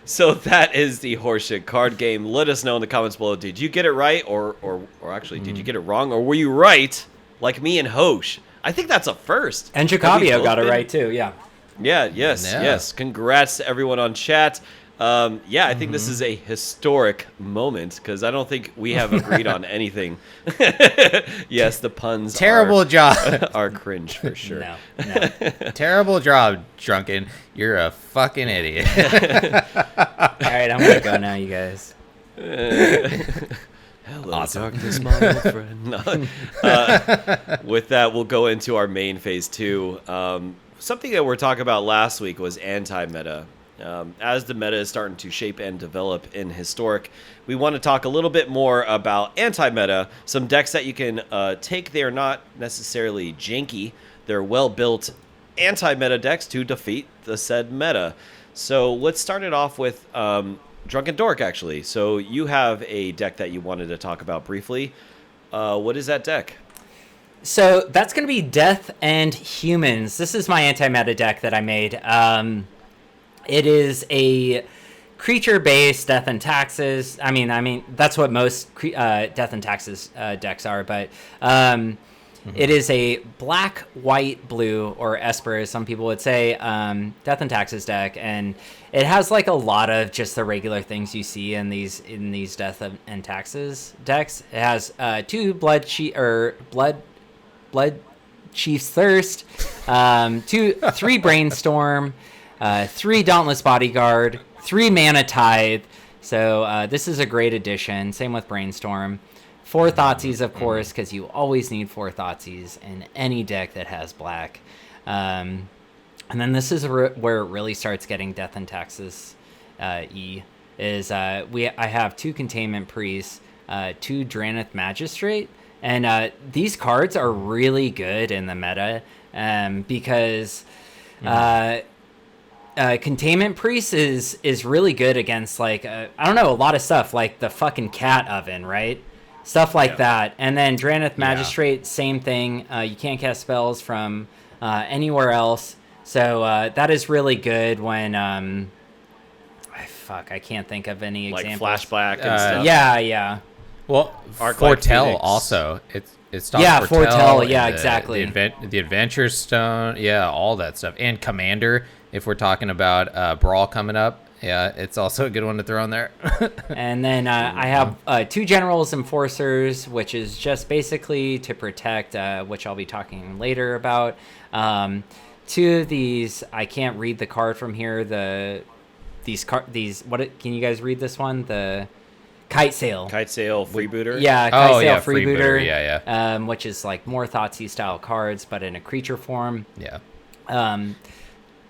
Speaker 1: So that is the horseshit card game. Let us know in the comments below. Did you get it right, or actually, did you get it wrong, or were you right? Like me and Hosh. I think that's a first.
Speaker 3: And Jacavio got it right too, yeah.
Speaker 1: Yes. Congrats to everyone on chat. I think this is a historic moment because I don't think we have agreed on anything. Yes, the puns
Speaker 2: Terrible job.
Speaker 1: are cringe for sure.
Speaker 3: No.
Speaker 2: Terrible job, Drunken. You're a fucking idiot.
Speaker 3: All right, I'm gonna go now, you guys.
Speaker 1: Hello,
Speaker 2: Awesome.
Speaker 1: darkness, my old friend. No. With that, we'll go into our main phase 2. Something that we were talking about last week was anti-meta. As the meta is starting to shape and develop in Historic, we want to talk a little bit more about anti-meta, some decks that you can take. They're not necessarily janky. They're well-built anti-meta decks to defeat the said meta. So let's start it off with DrunkenDork, actually. So you have a deck that you wanted to talk about briefly. What is that deck?
Speaker 3: So that's going to be Death and Humans. This is my anti-meta deck that I made. It is a creature-based Death and Taxes. I mean, that's what most Death and Taxes decks are, but it is a black, white, blue, or Esper, as some people would say, Death and Taxes deck, and it has like a lot of just the regular things you see in these Death and Taxes decks. It has 2 Blood Chief's Thirst, 3 Brainstorm, 3 Dauntless Bodyguard, 3 Mana Tithe. So this is a great addition. Same with Brainstorm. 4 Thoughtseize, of course, because you always need 4 Thoughtseizes in any deck that has black. And then this is where it really starts getting Death and Taxes. I have 2 Containment Priests, 2 Drannith Magistrate, and these cards are really good in the meta because. Containment Priest is really good against a lot of stuff like the fucking cat oven, right? Stuff like that. And then Drannith Magistrate, same thing. You can't cast spells from anywhere else. So that is really good when I can't think of any examples.
Speaker 1: Like Flashback and stuff.
Speaker 3: Yeah.
Speaker 2: Well,
Speaker 1: Arc
Speaker 2: Foretell
Speaker 1: Phoenix.
Speaker 2: Also. It stops
Speaker 3: Foretell. Yeah,
Speaker 2: and
Speaker 3: exactly.
Speaker 2: The Adventure Stone. Yeah, all that stuff. And Commander, if we're talking about Brawl coming up. Yeah, it's also a good one to throw in there.
Speaker 3: And then I have 2 Generals Enforcers, which is just basically to protect, which I'll be talking later about. 2 of these, I can't read the card from here. Can you guys read this one? The Kite Sail.
Speaker 1: Freebooter.
Speaker 3: Yeah, Kite Sail
Speaker 2: Freebooter.
Speaker 3: Yeah. Which is like more Thoughtseize style cards, but in a creature form.
Speaker 2: Yeah.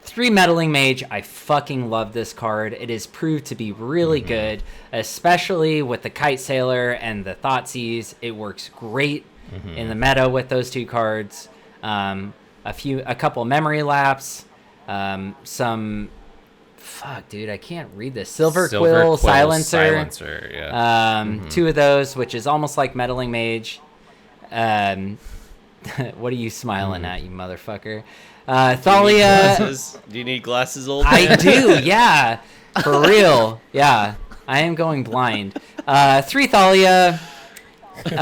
Speaker 3: 3 Meddling Mage. I fucking love this card. It is proved to be really good, especially with the Kite Sailor and the Thoughtseize. It works great in the meta with those 2 cards. A couple Memory Lapse, some. Fuck, dude, I can't read this. Silver Quill Silencer. Yeah. 2 of those, which is almost like Meddling Mage. What are you smiling at, you motherfucker? Thalia.
Speaker 1: Do you need glasses, old
Speaker 3: I
Speaker 1: man?
Speaker 3: do, yeah. For real. Yeah. I am going blind. 3 Thalia. 2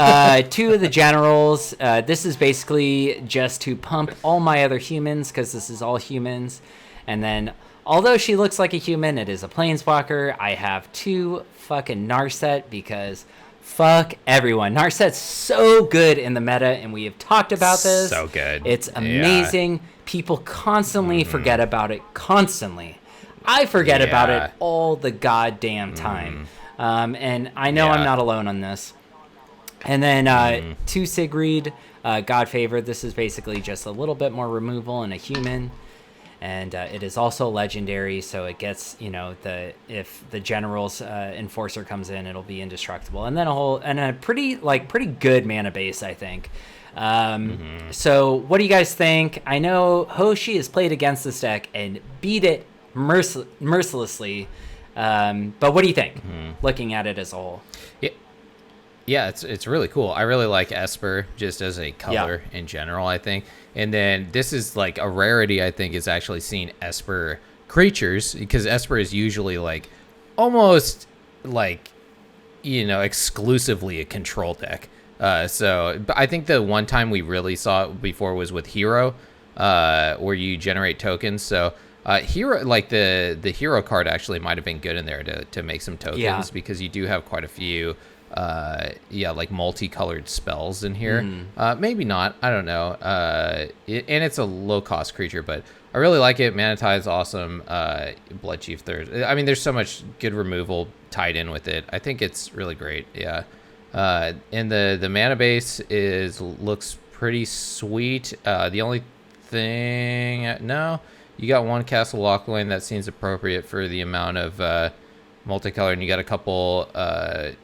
Speaker 3: of the Generals. This is basically just to pump all my other humans, because this is all humans. And then, although she looks like a human, it is a Planeswalker. I have 2 fucking Narset, because fuck everyone. Narset's so good in the meta, and we have talked about this.
Speaker 2: So good.
Speaker 3: It's amazing. Yeah. People constantly forget about it. Constantly. I forget about it all the goddamn time. And I know I'm not alone on this. And then 2 Sigrid, God Favored. This is basically just a little bit more removal in a human. And it is also legendary, so it gets, if the General's Enforcer comes in, it'll be indestructible. And then a pretty good mana base, I think. So what do you guys think? I know Hoshi has played against this deck and beat it mercilessly. But what do you think, looking at it as a whole?
Speaker 2: Yeah, it's really cool. I really like Esper just as a color in general, I think. And then this is like a rarity, I think, is actually seeing Esper creatures, because Esper is usually like almost like, exclusively a control deck. So but I think the one time we really saw it before was with Hero, where you generate tokens. So Hero, like the hero card actually might have been good in there to make some tokens because you do have quite a few like multicolored spells in here. Maybe not, I don't know. And it's a low cost creature, but I really like it. Mana Tithe is awesome. Blood Chief Thirst. I mean, there's so much good removal tied in with it. I think it's really great. Yeah. And the mana base looks pretty sweet. The only thing, you got one Castle Lockline that seems appropriate for the amount of multicolor, and you got a couple or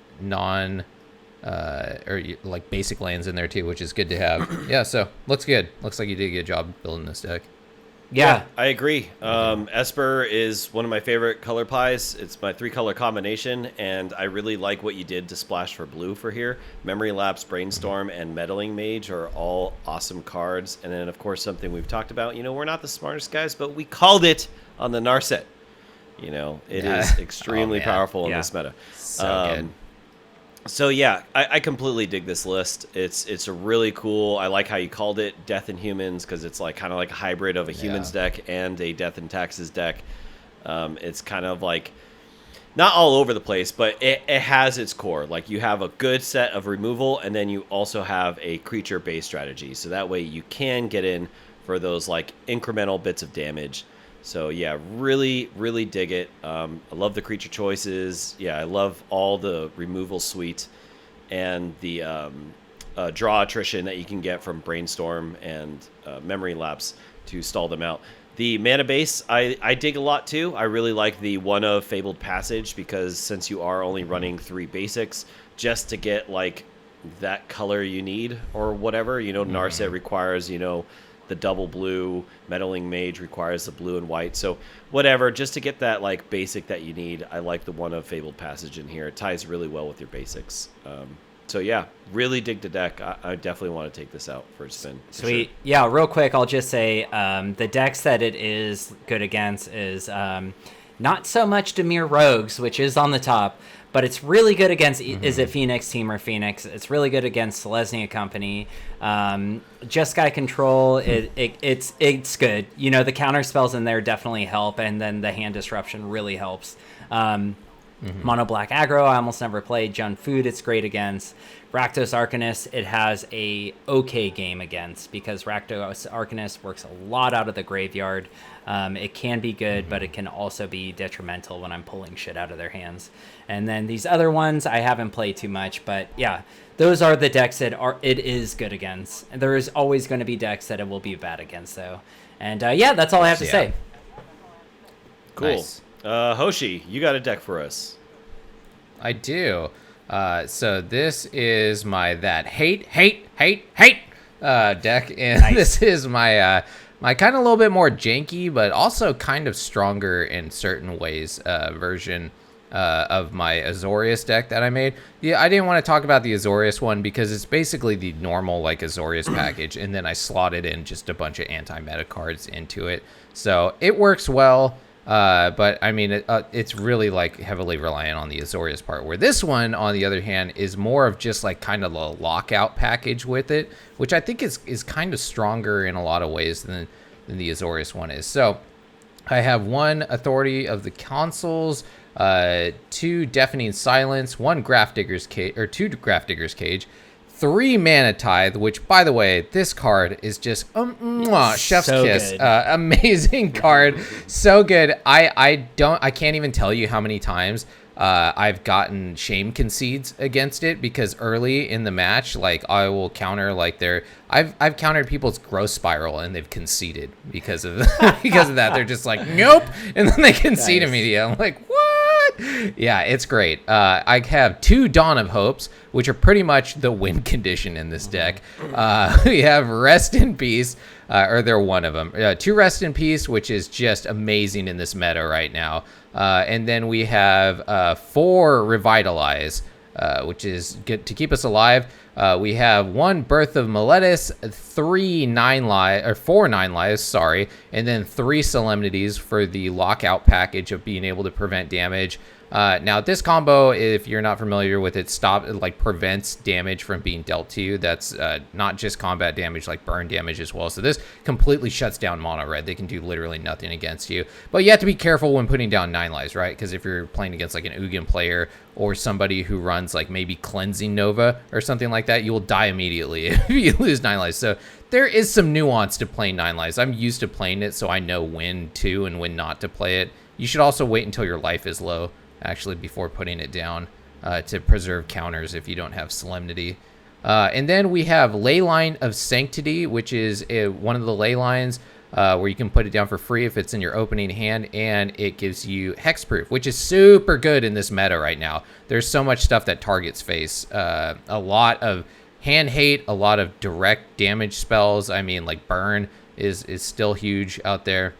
Speaker 2: like basic lands in there too, which is good to have. Yeah, so looks good. Looks like you did a good job building this deck.
Speaker 3: Yeah,
Speaker 1: I agree. Esper is one of my favorite color pies. It's my 3-color combination, and I really like what you did to splash for blue for here. Memory Lapse, Brainstorm, and Meddling Mage are all awesome cards. And then, of course, something we've talked about. We're not the smartest guys, but we called it on the Narset. It is extremely powerful in this meta.
Speaker 2: So good.
Speaker 1: So yeah, I completely dig this list. It's a really cool. I like how you called it Death in Humans, because it's like kind of like a hybrid of a humans deck and a Death in Taxes deck. It's kind of like not all over the place, but it has its core. Like you have a good set of removal, and then you also have a creature based strategy. So that way you can get in for those like incremental bits of damage. So yeah, really, really dig it. I love the creature choices. Yeah, I love all the removal suite and the draw attrition that you can get from Brainstorm and Memory Lapse to stall them out. The mana base, I dig a lot too. I really like the one of Fabled Passage, because since you are only running 3 basics, just to get like that color you need or whatever, Narset requires, the double blue, Meddling Mage requires the blue and white. So whatever, just to get that like basic that you need, I like the one of Fabled Passage in here. It ties really well with your basics. So yeah, really dig the deck. I definitely want to take this out for a spin.
Speaker 3: Sweet. Sure. Yeah, real quick, I'll just say the decks that it is good against is not so much Dimir Rogues, which is on the top, but it's really good against, is it Phoenix Team or Phoenix? It's really good against Selesnya Company. Just Sky Control, it's good. The counter spells in there definitely help, and then the hand disruption really helps. Mono Black Aggro, I almost never played. Jund Food, it's great against. Rakdos Arcanist, it has a okay game against, because Rakdos Arcanist works a lot out of the graveyard. It can be good, but it can also be detrimental when I'm pulling shit out of their hands. And then these other ones I haven't played too much, but yeah, those are the decks that it is good against. And there is always going to be decks that it will be bad against, though. And yeah, that's all I have to say.
Speaker 1: Cool.
Speaker 2: Nice.
Speaker 1: Hoshi, you got a deck for us.
Speaker 2: I do. So this is my hate deck, and
Speaker 3: Nice.
Speaker 2: This is my my kind of a little bit more janky, but also kind of stronger in certain ways version of my Azorius deck that I made. Yeah, I didn't want to talk about the Azorius one because it's basically the normal like Azorius package, and then I slotted in just a bunch of anti-meta cards into it. So it works well. But I mean, it's really like heavily reliant on the Azorius part, where this one, on the other hand, is more of just like kind of a lockout package with it, which I think is kind of stronger in a lot of ways than the Azorius one is. So I have 1 Authority of the Consuls, 2 Deafening Silence, 1 Grafdigger's Cage, or 2 Grafdigger's Cage, 3 Mana Tithe, which, by the way, this card is just chef's
Speaker 3: so
Speaker 2: kiss.
Speaker 3: good.
Speaker 2: Amazing card. So good. I can't even tell you how many times I've gotten shame concedes against it, because early in the match, like I will counter like I've countered people's growth spiral and they've conceded because of that. They're just like, nope, and then they concede immediately. I'm like, what? Yeah, it's great. I have 2 Dawn of Hopes, which are pretty much the win condition in this deck. We have Rest in Peace, or they're one of them. 2 Rest in Peace, which is just amazing in this meta right now. And then we have 4 Revitalize, which is good to keep us alive. We have 1 Birth of Meletis, 4 9 lives, sorry, and then 3 Solemnities for the lockout package of being able to prevent damage. Now this combo, if you're not familiar with it, prevents damage from being dealt to you. That's not just combat damage, like burn damage as well. So this completely shuts down mono red. They can do literally nothing against you. But you have to be careful when putting down 9 lives, right? Because if you're playing against like an Ugin player or somebody who runs like maybe Cleansing Nova or something like that, you will die immediately if you lose 9 lives. So there is some nuance to playing 9 lives. I'm used to playing it, so I know when to and when not to play it. You should also wait until your life is low, actually, before putting it down to preserve counters if you don't have Solemnity. And then we have Leyline of Sanctity, which is one of the ley lines where you can put it down for free if it's in your opening hand, and it gives you hexproof, which is super good in this meta right now. There's so much stuff that targets face. A lot of hand hate, a lot of direct damage spells. I mean, like burn is still huge out there.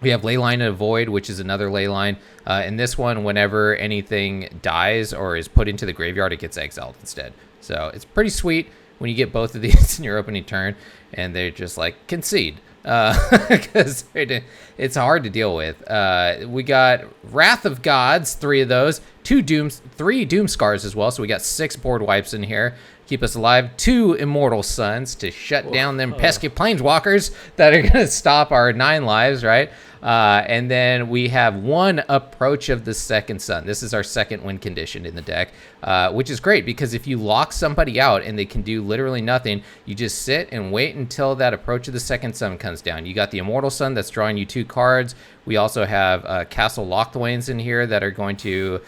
Speaker 2: We have Leyline of Void, which is another leyline. In this one, whenever anything dies or is put into the graveyard, it gets exiled instead. So it's pretty sweet when you get both of these in your opening turn, and they're just like, concede. Because it's hard to deal with. We got Wrath of Gods, 3 of those, 3 Doom Scars as well. So we got 6 board wipes in here. Keep us alive. 2 Immortal Suns to shut down them pesky planeswalkers that are going to stop our 9 lives, right? And then we have 1 Approach of the Second Sun. This is our second win condition in the deck, which is great because if you lock somebody out and they can do literally nothing, you just sit and wait until that Approach of the Second Sun comes down. You got the Immortal Sun that's drawing you 2 cards. We also have Castle Locthwains in here that are going to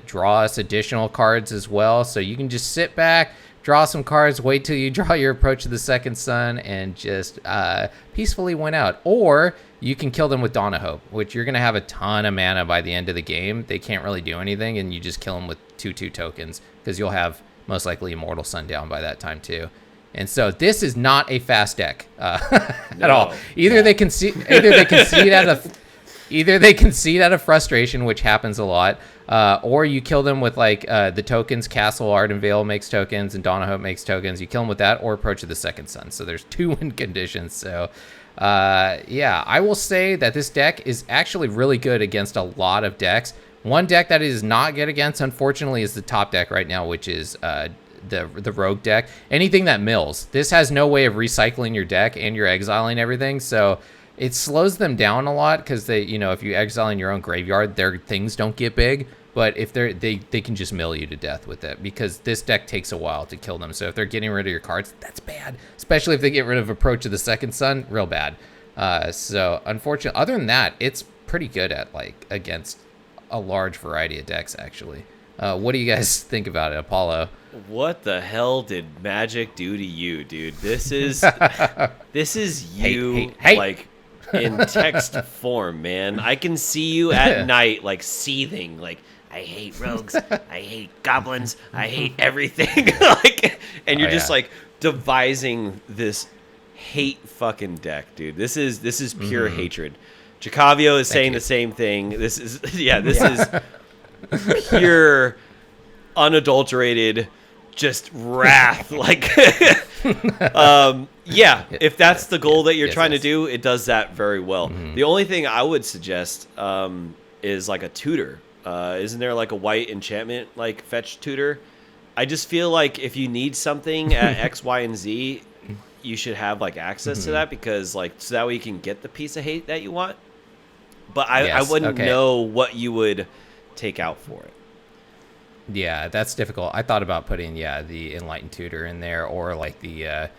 Speaker 2: draw us additional cards as well. So you can just sit back, draw some cards, wait till you draw your Approach of the Second Sun, and just peacefully win out. Or you can kill them with Dawn of Hope, which you're going to have a ton of mana by the end of the game. They can't really do anything, and you just kill them with 2/2 tokens because you'll have most likely Immortal Sun down by that time too. And so this is not a fast deck at all. Either they concede out of frustration, which happens a lot, or you kill them with like the tokens. Castle Ardenvale makes tokens, and Dawn of Hope makes tokens. You kill them with that, or Approach of the Second Sun. So there's 2 win conditions. So yeah, I will say that this deck is actually really good against a lot of decks. One deck that it is not good against, unfortunately, is the top deck right now, which is the rogue deck. Anything that mills. This has no way of recycling your deck, and you're exiling everything. So it slows them down a lot because they, if you exile in your own graveyard, their things don't get big. But if they can just mill you to death with it because this deck takes a while to kill them. So if they're getting rid of your cards, that's bad. Especially if they get rid of Approach of the Second Sun, real bad. So unfortunately, other than that, it's pretty good at like against a large variety of decks actually. What do you guys think about it, Apollo?
Speaker 1: What the hell did Magic do to you, dude? This is you
Speaker 2: hate.
Speaker 1: like in text form, man. I can see you at night like seething, like I hate rogues, I hate goblins, I hate everything. Like, and you're just like devising this hate fucking deck, dude. This is pure hatred. Jacavio is saying the same thing. This is pure unadulterated just wrath. Like if that's the goal that you're trying to do, it does that very well. The only thing I would suggest is like a tutor. Isn't there like a white enchantment like fetch tutor? I just feel like if you need something at X, Y, and Z, you should have like access to that because like so that way you can get the piece of hate that you want. But I wouldn't know what you would take out for it.
Speaker 2: Yeah, that's difficult. I thought about putting the Enlightened Tutor in there or like the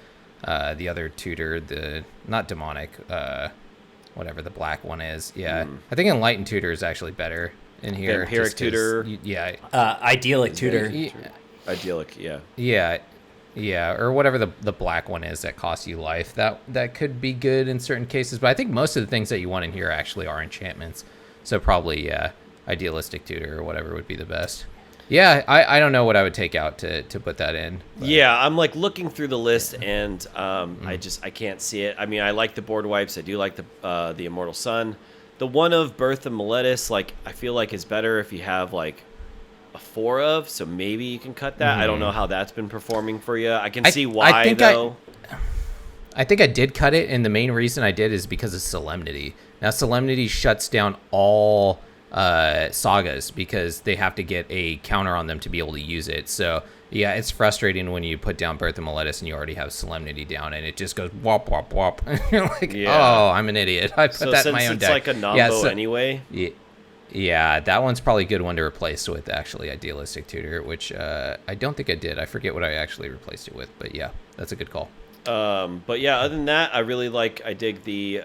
Speaker 2: other tutor, the not demonic, whatever the black one is. Yeah, I think Enlightened Tutor is actually better in here.
Speaker 1: Vampiric Tutor.
Speaker 3: Idyllic Tutor.
Speaker 1: Idyllic, yeah.
Speaker 2: Yeah, or whatever the black one is that costs you life. That could be good in certain cases, but I think most of the things that you want in here actually are enchantments. So probably Idealistic Tutor or whatever would be the best. Yeah, I don't know what I would take out to put that in. But.
Speaker 1: Yeah, I'm like looking through the list and I can't see it. I mean, I like the board wipes. I do like the Immortal Sun. The one of Birth of Meletis, like I feel like is better if you have like a 4 of, so maybe you can cut that. I don't know how that's been performing for you. I can see why though.
Speaker 2: I think I did cut it, and the main reason I did is because of Solemnity. Now Solemnity shuts down all sagas because they have to get a counter on them to be able to use it. So yeah, it's frustrating when you put down Birth of Meletis and you already have Solemnity down and it just goes wop wop wop. You're like, oh, I'm an idiot. I put that in my own deck.
Speaker 1: So since it's like a Nombo anyway.
Speaker 2: Yeah, that one's probably a good one to replace with actually Idealistic Tutor, which I don't think I did. I forget what I actually replaced it with, but yeah, that's a good call.
Speaker 1: But yeah, other than that, I dig the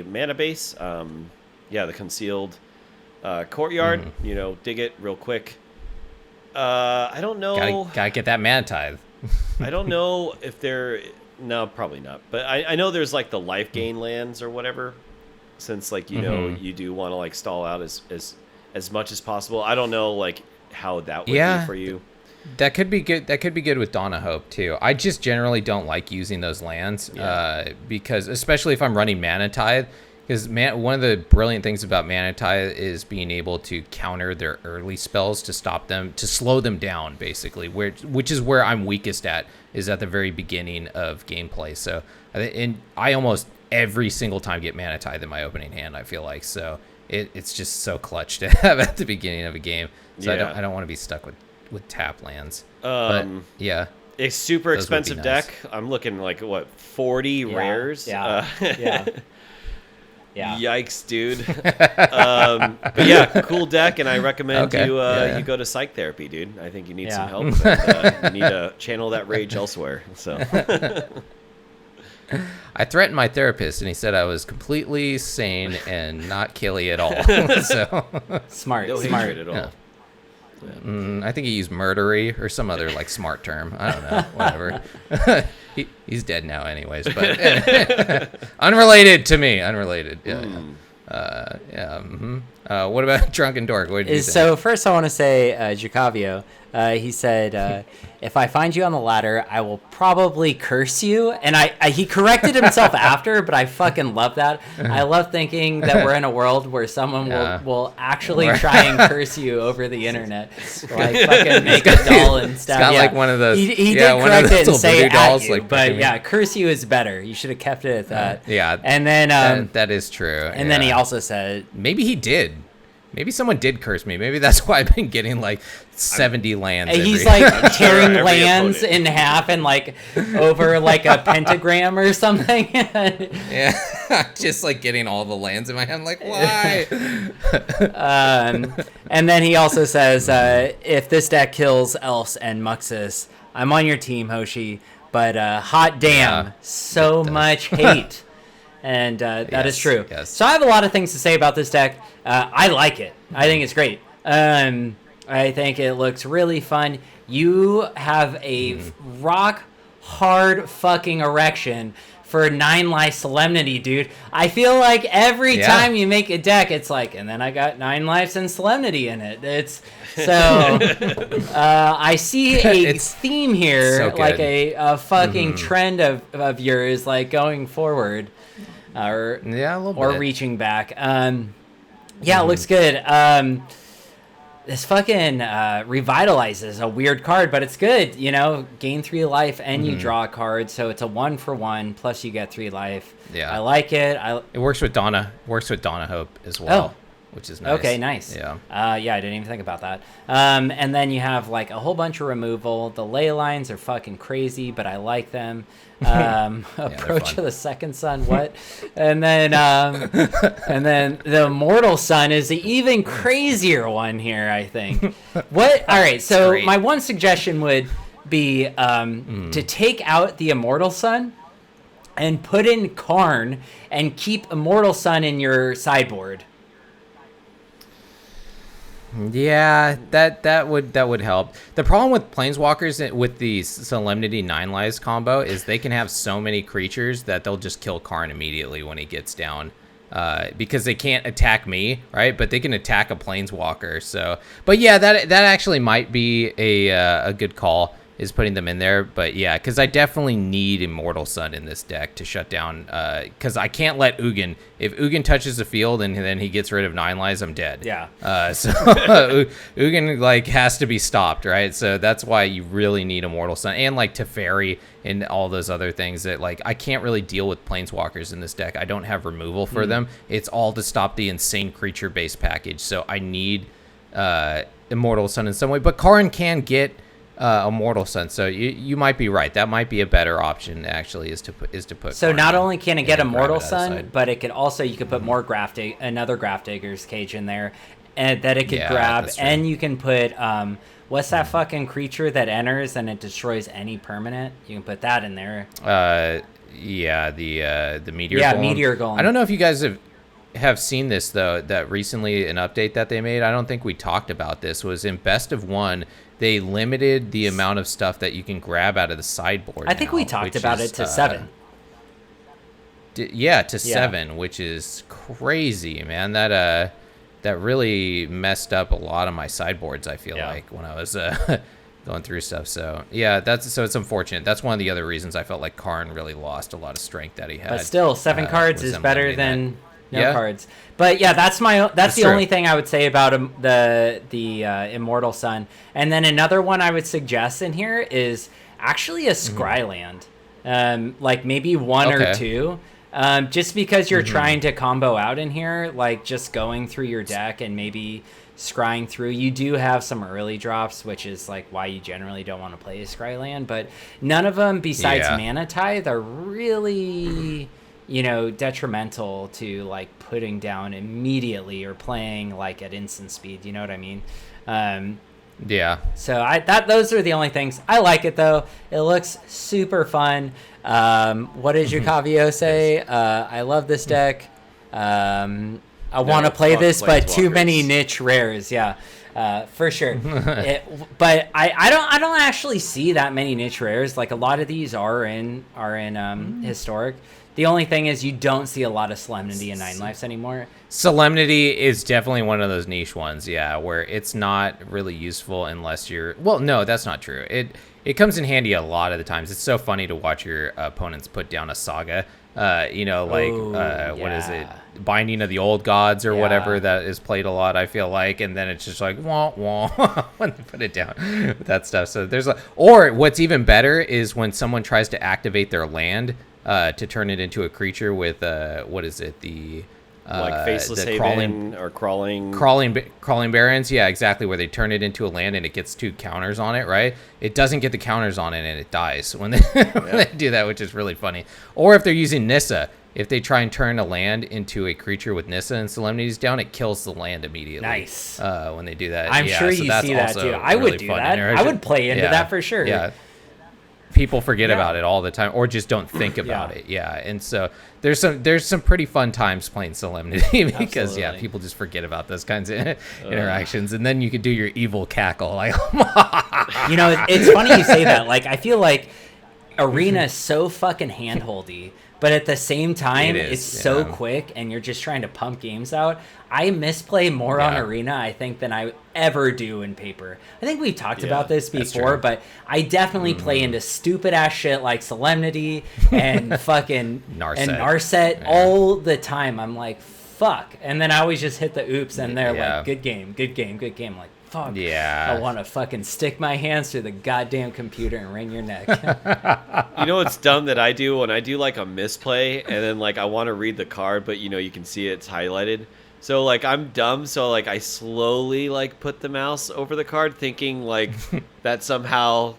Speaker 1: mana base. The concealed courtyard. Dig it real quick. I don't know.
Speaker 2: Gotta get that mana tithe.
Speaker 1: I don't know if no, probably not. But I know there's like the life gain lands or whatever. Since like you do want to like stall out as much as possible. I don't know like how that would be for you.
Speaker 2: That could be good. That could be good with Dawn of Hope too. I just generally don't like using those lands because especially if I'm running Mana Tithe. Because one of the brilliant things about Mana Tithe is being able to counter their early spells to stop them, to slow them down, basically. Which is where I'm weakest is at the very beginning of gameplay. So, I almost every single time get Mana Tithe in my opening hand. I feel like it's just so clutch to have at the beginning of a game. So I don't want to be stuck with tap lands. But yeah.
Speaker 1: A super expensive deck. I'm looking like 40 rares.
Speaker 3: Yeah.
Speaker 1: Yeah. Yikes, dude. But yeah, cool deck, and I recommend you go to psych therapy, dude. I think you need some help. You need to channel that rage elsewhere. So
Speaker 2: I threatened my therapist, and he said I was completely sane and not killy at all. So
Speaker 3: smart
Speaker 1: at all.
Speaker 2: Yeah. I think he used murdery or some other like smart term. I don't know. Whatever. He's dead now, anyways. But unrelated to me. Unrelated. Yeah. What about DrunkenDork? What did you say?
Speaker 3: So first, I want to say Jacavio. He said, "If I find you on the ladder, I will probably curse you." And he corrected himself after, but I fucking love that. I love thinking that we're in a world where someone will actually try and curse you over the internet, like fucking make a doll and stuff.
Speaker 2: It's got like one of those.
Speaker 3: He did correct it and say dolls, at you, like, but yeah, curse you is better. You should have kept it at that. And then
Speaker 2: that is true.
Speaker 3: And then he also said,
Speaker 2: maybe he did. Maybe someone did curse me. Maybe that's why I've been getting like 70 lands.
Speaker 3: He's like tearing lands in half and like over like a pentagram or something.
Speaker 2: Yeah, just like getting all the lands in my hand. Like, why?
Speaker 3: And then he also says, if this deck kills Else and Muxus, I'm on your team, Hoshi. But hot damn, so much hate. And that is true.
Speaker 2: Yes.
Speaker 3: So I have a lot of things to say about this deck. I like it. I think it's great. I think it looks really fun. You have a rock hard fucking erection for 9 life Solemnity, dude. I feel like every time you make a deck, it's like, and then I got 9 lives and Solemnity in it. It's so I see a theme here,
Speaker 2: so
Speaker 3: like a fucking trend of yours, like going forward. Or
Speaker 2: a little bit.
Speaker 3: Reaching back. It looks good. This fucking Revitalizes a weird card, but it's good. Gain 3 life and you draw a card, so it's a 1-for-1 plus you get 3 life.
Speaker 2: Yeah,
Speaker 3: I like it.
Speaker 2: It works with Dawn of Hope as well. Which is nice.
Speaker 3: Okay, nice.
Speaker 2: Yeah.
Speaker 3: I didn't even think about that. And then you have like a whole bunch of removal. The ley lines are fucking crazy, but I like them. Approach of the Second Sun, what? And then the Immortal Sun is the even crazier one here, I think. What? All right. So my one suggestion would be to take out the Immortal Sun and put in Karn and keep Immortal Sun in your sideboard.
Speaker 2: Yeah, that would help. The problem with Planeswalkers with the Solemnity 9 lives combo is they can have so many creatures that they'll just kill Karn immediately when he gets down. Because they can't attack me, right? But they can attack a Planeswalker. So, but yeah, that actually might be a good call putting them in there. But yeah, because I definitely need Immortal Sun in this deck to shut down. Because I can't let Ugin. If Ugin touches the field and then he gets rid of 9 lives, I'm dead.
Speaker 3: Yeah.
Speaker 2: So Ugin like has to be stopped, right? So that's why you really need Immortal Sun and like Teferi and all those other things that like I can't really deal with Planeswalkers in this deck. I don't have removal for them. It's all to stop the insane creature based package. So I need Immortal Sun in some way. But Karn can get Immortal Sun, so you might be right. That might be a better option actually. Is to put.
Speaker 3: So not only can it get Immortal
Speaker 2: grab it
Speaker 3: Sun, but it could also you could put more another Graft Digger's Cage in there, and that it could grab, and you can put what's that fucking creature that enters and it destroys any permanent? You can put that in there.
Speaker 2: The Meteor.
Speaker 3: Yeah,
Speaker 2: Golem.
Speaker 3: Meteor Golem.
Speaker 2: I don't know if you guys have seen this though. That recently an update that they made. I don't think we talked about this. Was in Best of One. They limited the amount of stuff that you can grab out of the sideboard.
Speaker 3: I think we talked about it to 7.
Speaker 2: To 7, which is crazy, man. That really messed up a lot of my sideboards. I feel like when I was going through stuff. So yeah, it's unfortunate. That's one of the other reasons I felt like Karn really lost a lot of strength that he had.
Speaker 3: But still, 7 cards is better than no cards. But yeah, that's the only thing I would say about the Immortal Sun. And then another one I would suggest in here is actually a Scryland. Like maybe 1 or 2. Just because you're trying to combo out in here, like just going through your deck and maybe scrying through. You do have some early drops, which is like why you generally don't want to play a Scryland, but none of them besides Mana Tithe are really detrimental to like putting down immediately or playing like at instant speed. You know what I mean? So those are the only things. I like it though. It looks super fun. What did your Kavio say? I love this deck. I want to play this, but too many niche rares. Yeah, for sure. But I don't actually see that many niche rares. Like a lot of these are in historic. The only thing is you don't see a lot of Solemnity and 9 lives anymore.
Speaker 2: Solemnity is definitely one of those niche ones, where it's not really useful unless you're... Well, no, that's not true. It comes in handy a lot of the times. It's so funny to watch your opponents put down a Saga. What is it? Binding of the Old Gods or whatever that is played a lot, I feel like. And then it's just like, wah, wah, when they put it down. That stuff. So there's or what's even better is when someone tries to activate their land to turn it into a creature with what is it, the
Speaker 1: like Faceless Haven or Crawling
Speaker 2: Barrens, exactly, where they turn it into a land and it gets 2 counters on it, right? It doesn't get the counters on it and it dies when they do that, which is really funny. Or if they're using Nissa, if they try and turn a land into a creature with Nissa and Solemnity's down, it kills the land immediately.
Speaker 3: Nice.
Speaker 2: When they do that,
Speaker 3: I'm sure you see that too. I would do that. I would play into that for sure.
Speaker 2: Yeah. People forget about it all the time, or just don't think about it. And so there's some pretty fun times playing Solemnity because people just forget about those kinds of interactions, and then you could do your evil cackle like.
Speaker 3: It's funny you say that. Like I feel like Arena is so fucking handholdy, but at the same time it's so quick, and you're just trying to pump games out. I misplay more on Arena, I think, than I ever do in Paper. I think we've talked about this before, but I definitely play into stupid ass shit like Solemnity and fucking Narset all the time. I'm like, fuck. And then I always just hit the oops, and they're like, good game. I'm like, fuck. I want to fucking stick my hands through the goddamn computer and wring your neck.
Speaker 1: You know what's dumb that I do when I do like a misplay, and then like I want to read the card, but you can see it's highlighted. So like I'm dumb, so like I slowly like put the mouse over the card, thinking like that somehow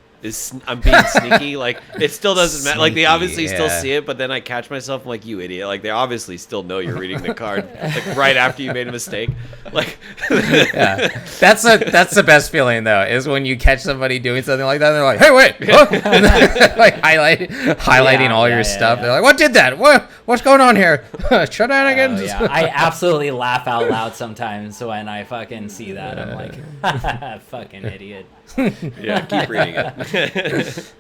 Speaker 1: I'm being sneaky. Like it still doesn't matter. Like they obviously still see it, but then I catch myself, I'm like, you idiot. Like they obviously still know you're reading the card like right after you made a mistake. Like
Speaker 2: that's the best feeling though, is when you catch somebody doing something like that and they're like, hey wait, and then, like highlighting all your stuff. They're like, what did that? What's going on here? Shenanigans.
Speaker 3: I absolutely laugh out loud sometimes when I fucking see that. I'm like, fucking idiot.
Speaker 1: Keep reading it.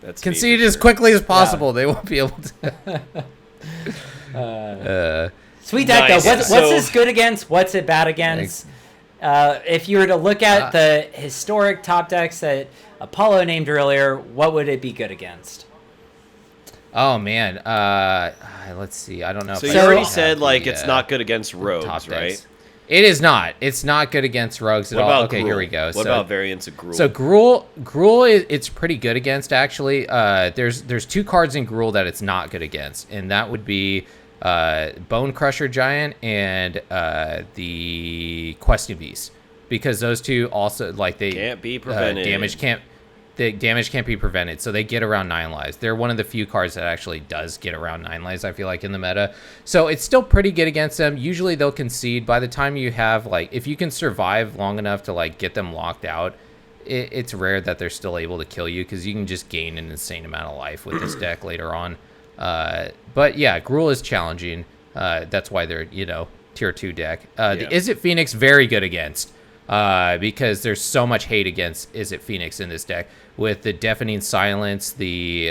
Speaker 2: That's concede as quickly as possible. They won't be able to.
Speaker 3: Sweet deck though. What's this good against? What's it bad against? If you were to look at the historic top decks that Apollo named earlier, what would it be good against?
Speaker 2: Oh man, let's see. I don't know.
Speaker 1: So
Speaker 2: if
Speaker 1: you
Speaker 2: I
Speaker 1: already
Speaker 2: have
Speaker 1: said
Speaker 2: the,
Speaker 1: like it's not good against rogues,
Speaker 2: top
Speaker 1: right?
Speaker 2: decks. It is not. It's not good against rogues at
Speaker 1: What
Speaker 2: all.
Speaker 1: about
Speaker 2: Okay,
Speaker 1: Gruul?
Speaker 2: here we go.
Speaker 1: What about variants of Gruul?
Speaker 2: So Gruul it's pretty good against actually. There's 2 cards in Gruul that it's not good against, and that would be Bone Crusher Giant and the Questing Beast, because those 2 also like they
Speaker 1: can't be prevented.
Speaker 2: The damage can't be prevented, so they get around 9 lives. They're one of the few cards that actually does get around 9 lives, I feel like, in the meta. So it's still pretty good against them. Usually they'll concede. By the time you have, like, if you can survive long enough to, like, get them locked out, it's rare that they're still able to kill you, because you can just gain an insane amount of life with this deck later on. But, yeah, Gruul is challenging. That's why they're, tier 2 deck. The Izzet Phoenix, very good against. Because there's so much hate against Izzet Phoenix in this deck, with the Deafening Silence, the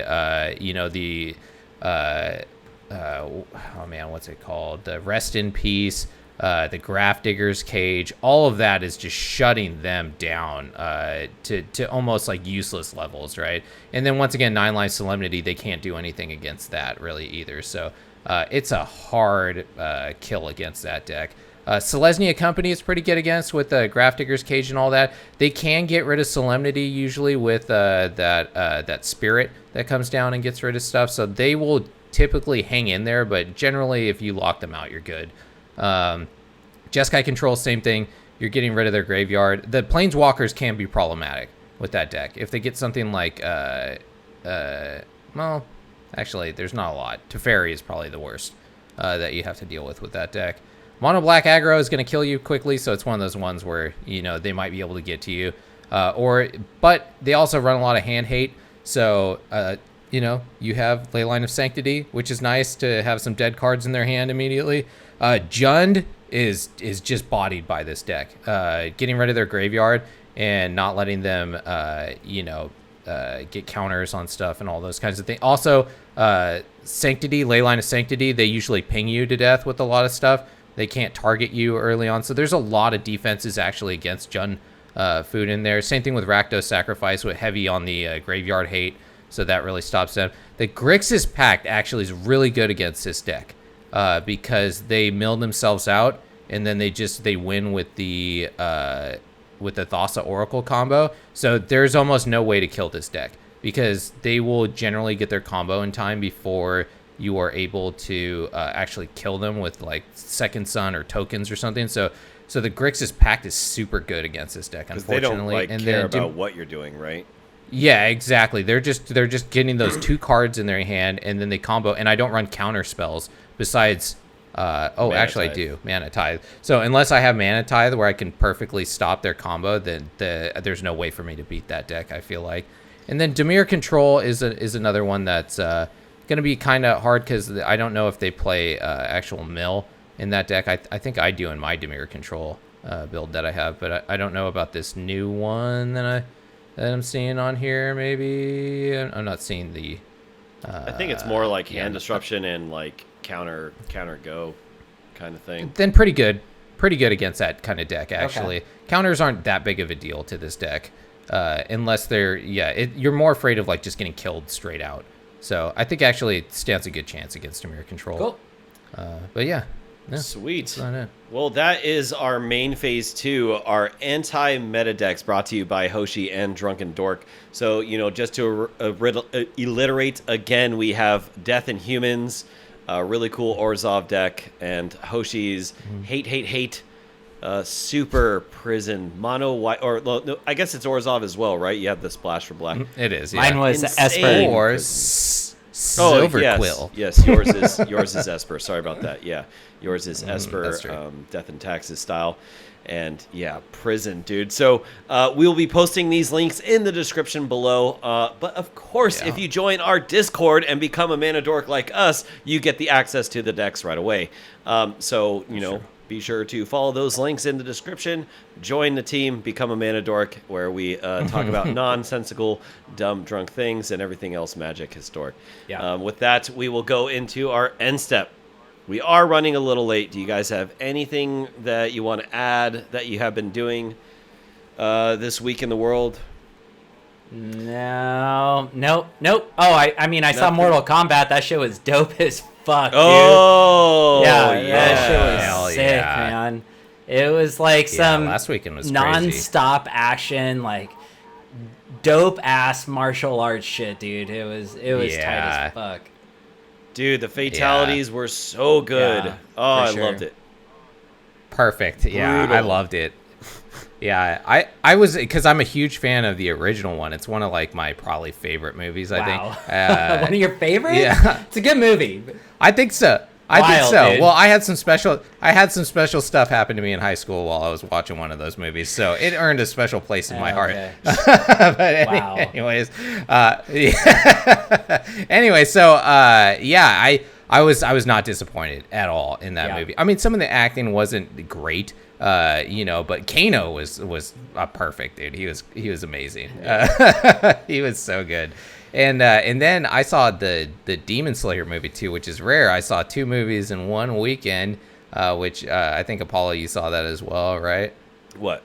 Speaker 2: what's it called? The Rest in Peace, the Grafdigger's Cage. All of that is just shutting them down to almost like useless levels, right? And then once again, 9 Life Solemnity, they can't do anything against that really either. So it's a hard kill against that deck. Selesnya Company is pretty good against with the Grafdigger's Cage and all that. They can get rid of Solemnity usually with that Spirit that comes down and gets rid of stuff. So they will typically hang in there, but generally if you lock them out, you're good. Jeskai Control, same thing. You're getting rid of their graveyard. The Planeswalkers can be problematic with that deck. If they get something like, well, actually, there's not a lot. Teferi is probably the worst that you have to deal with that deck. Mono Black Aggro is going to kill you quickly, so it's one of those ones where, they might be able to get to you. But they also run a lot of hand hate, so, you have Leyline of Sanctity, which is nice to have some dead cards in their hand immediately. Jund is just bodied by this deck. Getting rid of their graveyard and not letting them, get counters on stuff and all those kinds of things. Also, Sanctity, Leyline of Sanctity, they usually ping you to death with a lot of stuff. They can't target you early on. So there's a lot of defenses actually against Jund food in there. Same thing with Rakdos Sacrifice, with heavy on the graveyard hate. So that really stops them. The Grixis Pact actually is really good against this deck because they mill themselves out, and then they win with the Thassa Oracle combo. So there's almost no way to kill this deck, because they will generally get their combo in time before you are able to actually kill them with like Second Son or tokens or something. So the Grixis Pact is super good against this deck, unfortunately.
Speaker 1: They don't care about what you're doing, right?
Speaker 2: Yeah, exactly. They're just getting those 2 cards in their hand, and then they combo. And I don't run counter spells besides. Actually, I do Mana Tithe. So unless I have Mana Tithe where I can perfectly stop their combo, then there's no way for me to beat that deck, I feel like. And then Dimir Control is another one that's going to be kind of hard, because I don't know if they play actual mill in that deck. I think I do in my Dimir Control build that I have, but I don't know about this new one that I'm seeing on here. Maybe I'm not seeing the.
Speaker 1: I think it's more like hand disruption and like counter go kind of thing.
Speaker 2: Then pretty good against that kind of deck actually. Okay. Counters aren't that big of a deal to this deck, unless they're you're more afraid of like just getting killed straight out. So I think actually it stands a good chance against Dimir Control.
Speaker 3: Cool.
Speaker 2: But yeah.
Speaker 1: Sweet. Well, that is our main phase 2, our anti-meta decks, brought to you by Hoshi and DrunkenDork. So, just to alliterate again, we have Death and Humans, a really cool Orzhov deck, and Hoshi's hate, super prison mono white, or no, I guess it's Orzhov as well, right? You have the splash for black.
Speaker 2: It is. Yeah.
Speaker 3: Mine was
Speaker 1: Insane.
Speaker 3: Esper.
Speaker 2: Or Silver Quill.
Speaker 1: Yes, yours is Esper. Sorry about that. Yeah, yours is Esper, Death and Taxes style. And yeah, prison, dude. So we'll be posting these links in the description below. But of course, if you join our Discord and become a Mana Dork like us, you get the access to the decks right away. Be sure to follow those links in the description. Join the team, become a Mana Dork, where we talk about nonsensical, dumb, drunk things and everything else magic historic.
Speaker 3: Yeah.
Speaker 1: With that, we will go into our end step. we are running a little late. Do you guys have anything that you want to add that you have been doing this week in the world?
Speaker 3: No, nope. Oh, I mean, I saw Mortal Kombat. That shit was dope as fuck, dude.
Speaker 1: Oh,
Speaker 3: yeah,
Speaker 1: yeah.
Speaker 3: that shit was
Speaker 2: Hell
Speaker 3: sick,
Speaker 2: yeah.
Speaker 3: man. It was like some
Speaker 2: last weekend was crazy.
Speaker 3: non-stop action, like dope ass martial arts shit, dude. It was tight as fuck.
Speaker 1: Dude, the fatalities were so good.
Speaker 3: Yeah,
Speaker 1: I
Speaker 3: for sure.
Speaker 1: loved it.
Speaker 2: Perfect. Yeah,
Speaker 1: Brutal.
Speaker 2: I loved it. Yeah, I was, because I'm a huge fan of the original one. It's one of like my probably favorite movies. I think.
Speaker 3: One of your favorites?
Speaker 2: Yeah,
Speaker 3: It's a good movie.
Speaker 2: I think so. I think
Speaker 3: Wild,
Speaker 2: so.
Speaker 3: dude.
Speaker 2: Well, I had some special stuff happen to me in high school while I was watching one of those movies, so it earned a special place in my heart.
Speaker 3: Okay.
Speaker 2: But
Speaker 3: Wow.
Speaker 2: anyways, yeah. Anyway, so yeah, I was not disappointed at all in that movie. I mean, some of the acting wasn't great, but Kano was perfect, dude. He was amazing. He was so good. And then I saw the Demon Slayer movie too, which is rare. I saw 2 movies in one weekend, which I think Apollo, you saw that as well, right?
Speaker 1: What?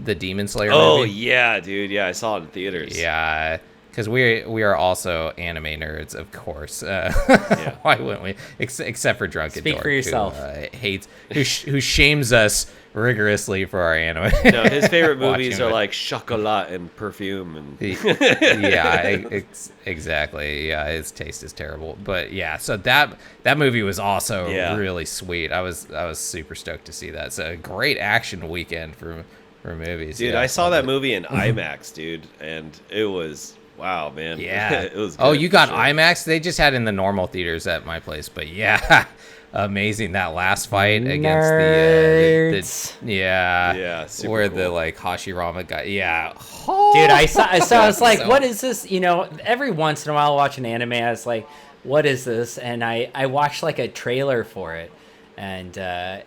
Speaker 2: The Demon Slayer
Speaker 1: Oh,
Speaker 2: movie.
Speaker 1: yeah, dude. Yeah, I saw it in theaters.
Speaker 2: Yeah, because we are also anime nerds, of course. Why wouldn't we? Except for DrunkenDork,
Speaker 3: Speak for yourself.
Speaker 2: Who shames us rigorously for our anime.
Speaker 1: No, his favorite movies
Speaker 2: Watching
Speaker 1: are
Speaker 2: it.
Speaker 1: like chocolat and perfume and
Speaker 2: Exactly. Yeah, his taste is terrible. But yeah, so that movie was also really sweet. I was super stoked to see that. So a great action weekend for movies.
Speaker 1: Dude,
Speaker 2: yeah,
Speaker 1: I saw that movie in IMAX, dude, and it was wow, man.
Speaker 2: Yeah.
Speaker 1: It was
Speaker 2: Oh,
Speaker 1: good,
Speaker 2: you
Speaker 1: for
Speaker 2: got
Speaker 1: sure.
Speaker 2: IMAX? They just had in the normal theaters at my place, but yeah. Amazing, that last fight against
Speaker 3: Nerds.
Speaker 1: Yeah, super
Speaker 2: where
Speaker 1: cool.
Speaker 2: the like Hashirama guy,
Speaker 3: Dude, I was like,
Speaker 2: So-
Speaker 3: what is this? Every once in a while I watch an anime, I was like, what is this? And I watched like a trailer for it. And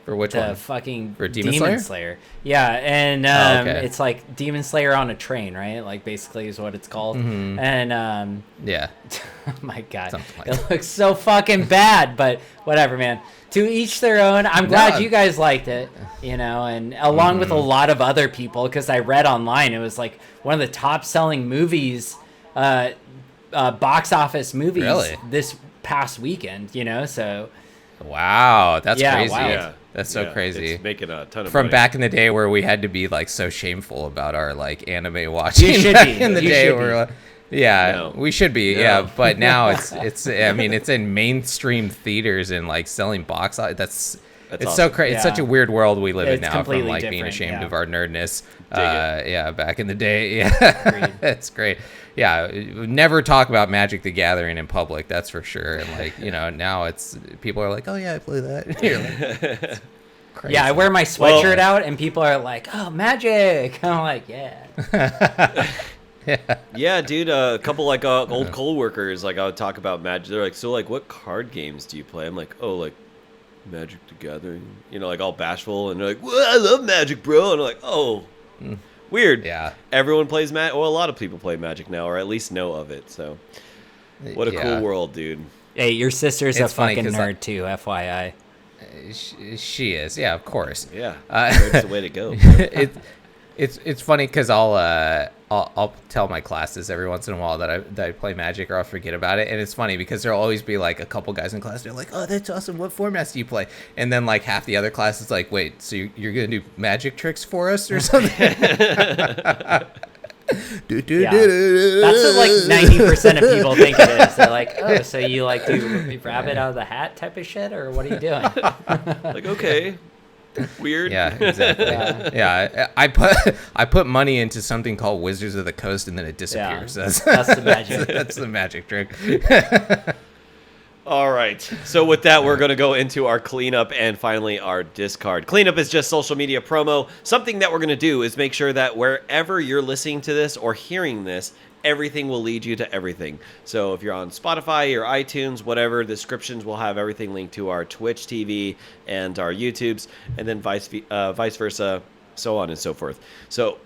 Speaker 2: For which
Speaker 3: the
Speaker 2: one?
Speaker 3: fucking
Speaker 2: For Demon
Speaker 3: Slayer? Yeah, and
Speaker 2: okay.
Speaker 3: it's like Demon Slayer on a train, right? Like basically is what it's called.
Speaker 2: Mm-hmm.
Speaker 3: And
Speaker 2: Yeah.
Speaker 3: oh my god,
Speaker 2: Something like
Speaker 3: it looks so fucking bad, but whatever, man. To each their own. I'm glad you guys liked it, and along with a lot of other people, because I read online it was like one of the top selling movies, box office movies
Speaker 2: Really?
Speaker 3: this past weekend. So
Speaker 2: Wow, that's
Speaker 3: Yeah,
Speaker 2: crazy.
Speaker 3: wild.
Speaker 1: Yeah,
Speaker 2: That's so
Speaker 1: yeah,
Speaker 2: crazy.
Speaker 1: It's making a ton of
Speaker 2: From
Speaker 1: money.
Speaker 2: back in the day where we had to be like so shameful about our like anime watching.
Speaker 3: You should
Speaker 2: back
Speaker 3: be.
Speaker 2: in the
Speaker 3: You
Speaker 2: day.
Speaker 3: should
Speaker 2: We're
Speaker 3: be.
Speaker 2: like, yeah,
Speaker 1: No.
Speaker 2: we should be.
Speaker 1: No.
Speaker 2: Yeah, but now it's. I mean, it's in mainstream theaters and like selling box. It's
Speaker 1: That's
Speaker 2: so
Speaker 1: awesome.
Speaker 2: crazy. It's such a
Speaker 3: Yeah.
Speaker 2: weird world we live in
Speaker 3: It's
Speaker 2: now. From
Speaker 3: completely
Speaker 2: like being
Speaker 3: different,
Speaker 2: ashamed
Speaker 3: yeah.
Speaker 2: of our nerdness.
Speaker 1: Dig it.
Speaker 2: Yeah, back in the day. Yeah, it's great. Yeah, never talk about Magic the Gathering in public. That's for sure. And like now it's people are like, oh yeah, I play that. You're like, crazy.
Speaker 3: yeah, I wear my sweatshirt out, and people are like, "Oh, Magic!" I'm like, "Yeah."
Speaker 1: Yeah, dude, a couple like old coworkers, like I would talk about Magic. They're like, so like, what card games do you play? I'm like, oh, like Magic the Gathering, like all bashful, and they're like, well, I love Magic, bro, and I'm like, oh, weird.
Speaker 2: Yeah.
Speaker 1: Everyone plays Magic. Well, a lot of people play Magic now, or at least know of it. So, what a
Speaker 2: Yeah.
Speaker 1: cool world, dude.
Speaker 3: Hey, your sister's
Speaker 2: It's
Speaker 3: a
Speaker 2: funny
Speaker 3: fucking
Speaker 2: 'cause I-
Speaker 3: nerd too, FYI.
Speaker 2: She is, yeah, of course.
Speaker 1: Yeah,
Speaker 2: Uh,
Speaker 1: that's the way to go.
Speaker 2: It's funny because I'll tell my classes every once in a while that I play Magic, or I'll forget about it, and it's funny because there'll always be like a couple guys in class. They're like, "Oh, that's awesome! What formats do you play?" And then like half the other class is like, "Wait, so you're gonna do magic tricks for us or something?"
Speaker 3: Yeah. That's what like 90% of people think it is. They're like, "Oh, so you like do rabbit out of the hat type of shit, or what are you doing?"
Speaker 1: Like, okay, weird.
Speaker 2: Yeah, exactly. Yeah, I put money into something called Wizards of the Coast, and then it disappears.
Speaker 3: Yeah, that's the magic.
Speaker 2: That's the magic trick.
Speaker 1: All right. So with that, we're going to go into our cleanup and finally our discard. Cleanup is just social media promo. Something that we're going to do is make sure that wherever you're listening to this or hearing this, everything will lead you to everything. So if you're on Spotify or iTunes, whatever, descriptions will have everything linked to our Twitch TV and our YouTubes, and then vice versa, so on and so forth. So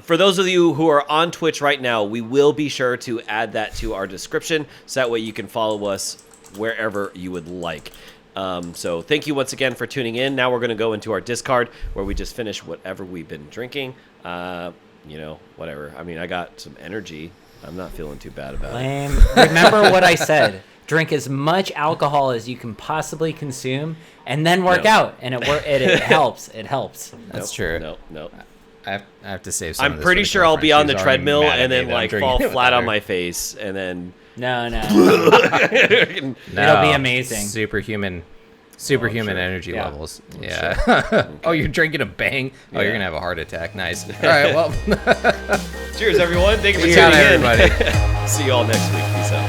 Speaker 1: for those of you who are on Twitch right now, we will be sure to add that to our description, so that way you can follow us wherever you would like. So thank you once again for tuning in. Now we're going to go into our Discard where we just finish whatever we've been drinking. Whatever. I mean, I got some energy. I'm not feeling too bad about it.
Speaker 3: Remember what I said. Drink as much alcohol as you can possibly consume, and then work out, and it helps. It helps.
Speaker 2: That's true.
Speaker 1: No.
Speaker 2: I have to save some.
Speaker 1: I'm pretty sure I'll be on the treadmill and then like fall flat on my face, and then
Speaker 3: no.
Speaker 2: It'll
Speaker 3: be amazing.
Speaker 2: Superhuman energy levels.
Speaker 1: Sure.
Speaker 2: Yeah. Oh, you're drinking a bang. Oh, you're gonna have a heart attack. Nice. All right. Well.
Speaker 1: Cheers, everyone. Thank you for
Speaker 2: Cheers,
Speaker 1: tuning in.
Speaker 2: everybody.
Speaker 1: See you all next week. Peace out.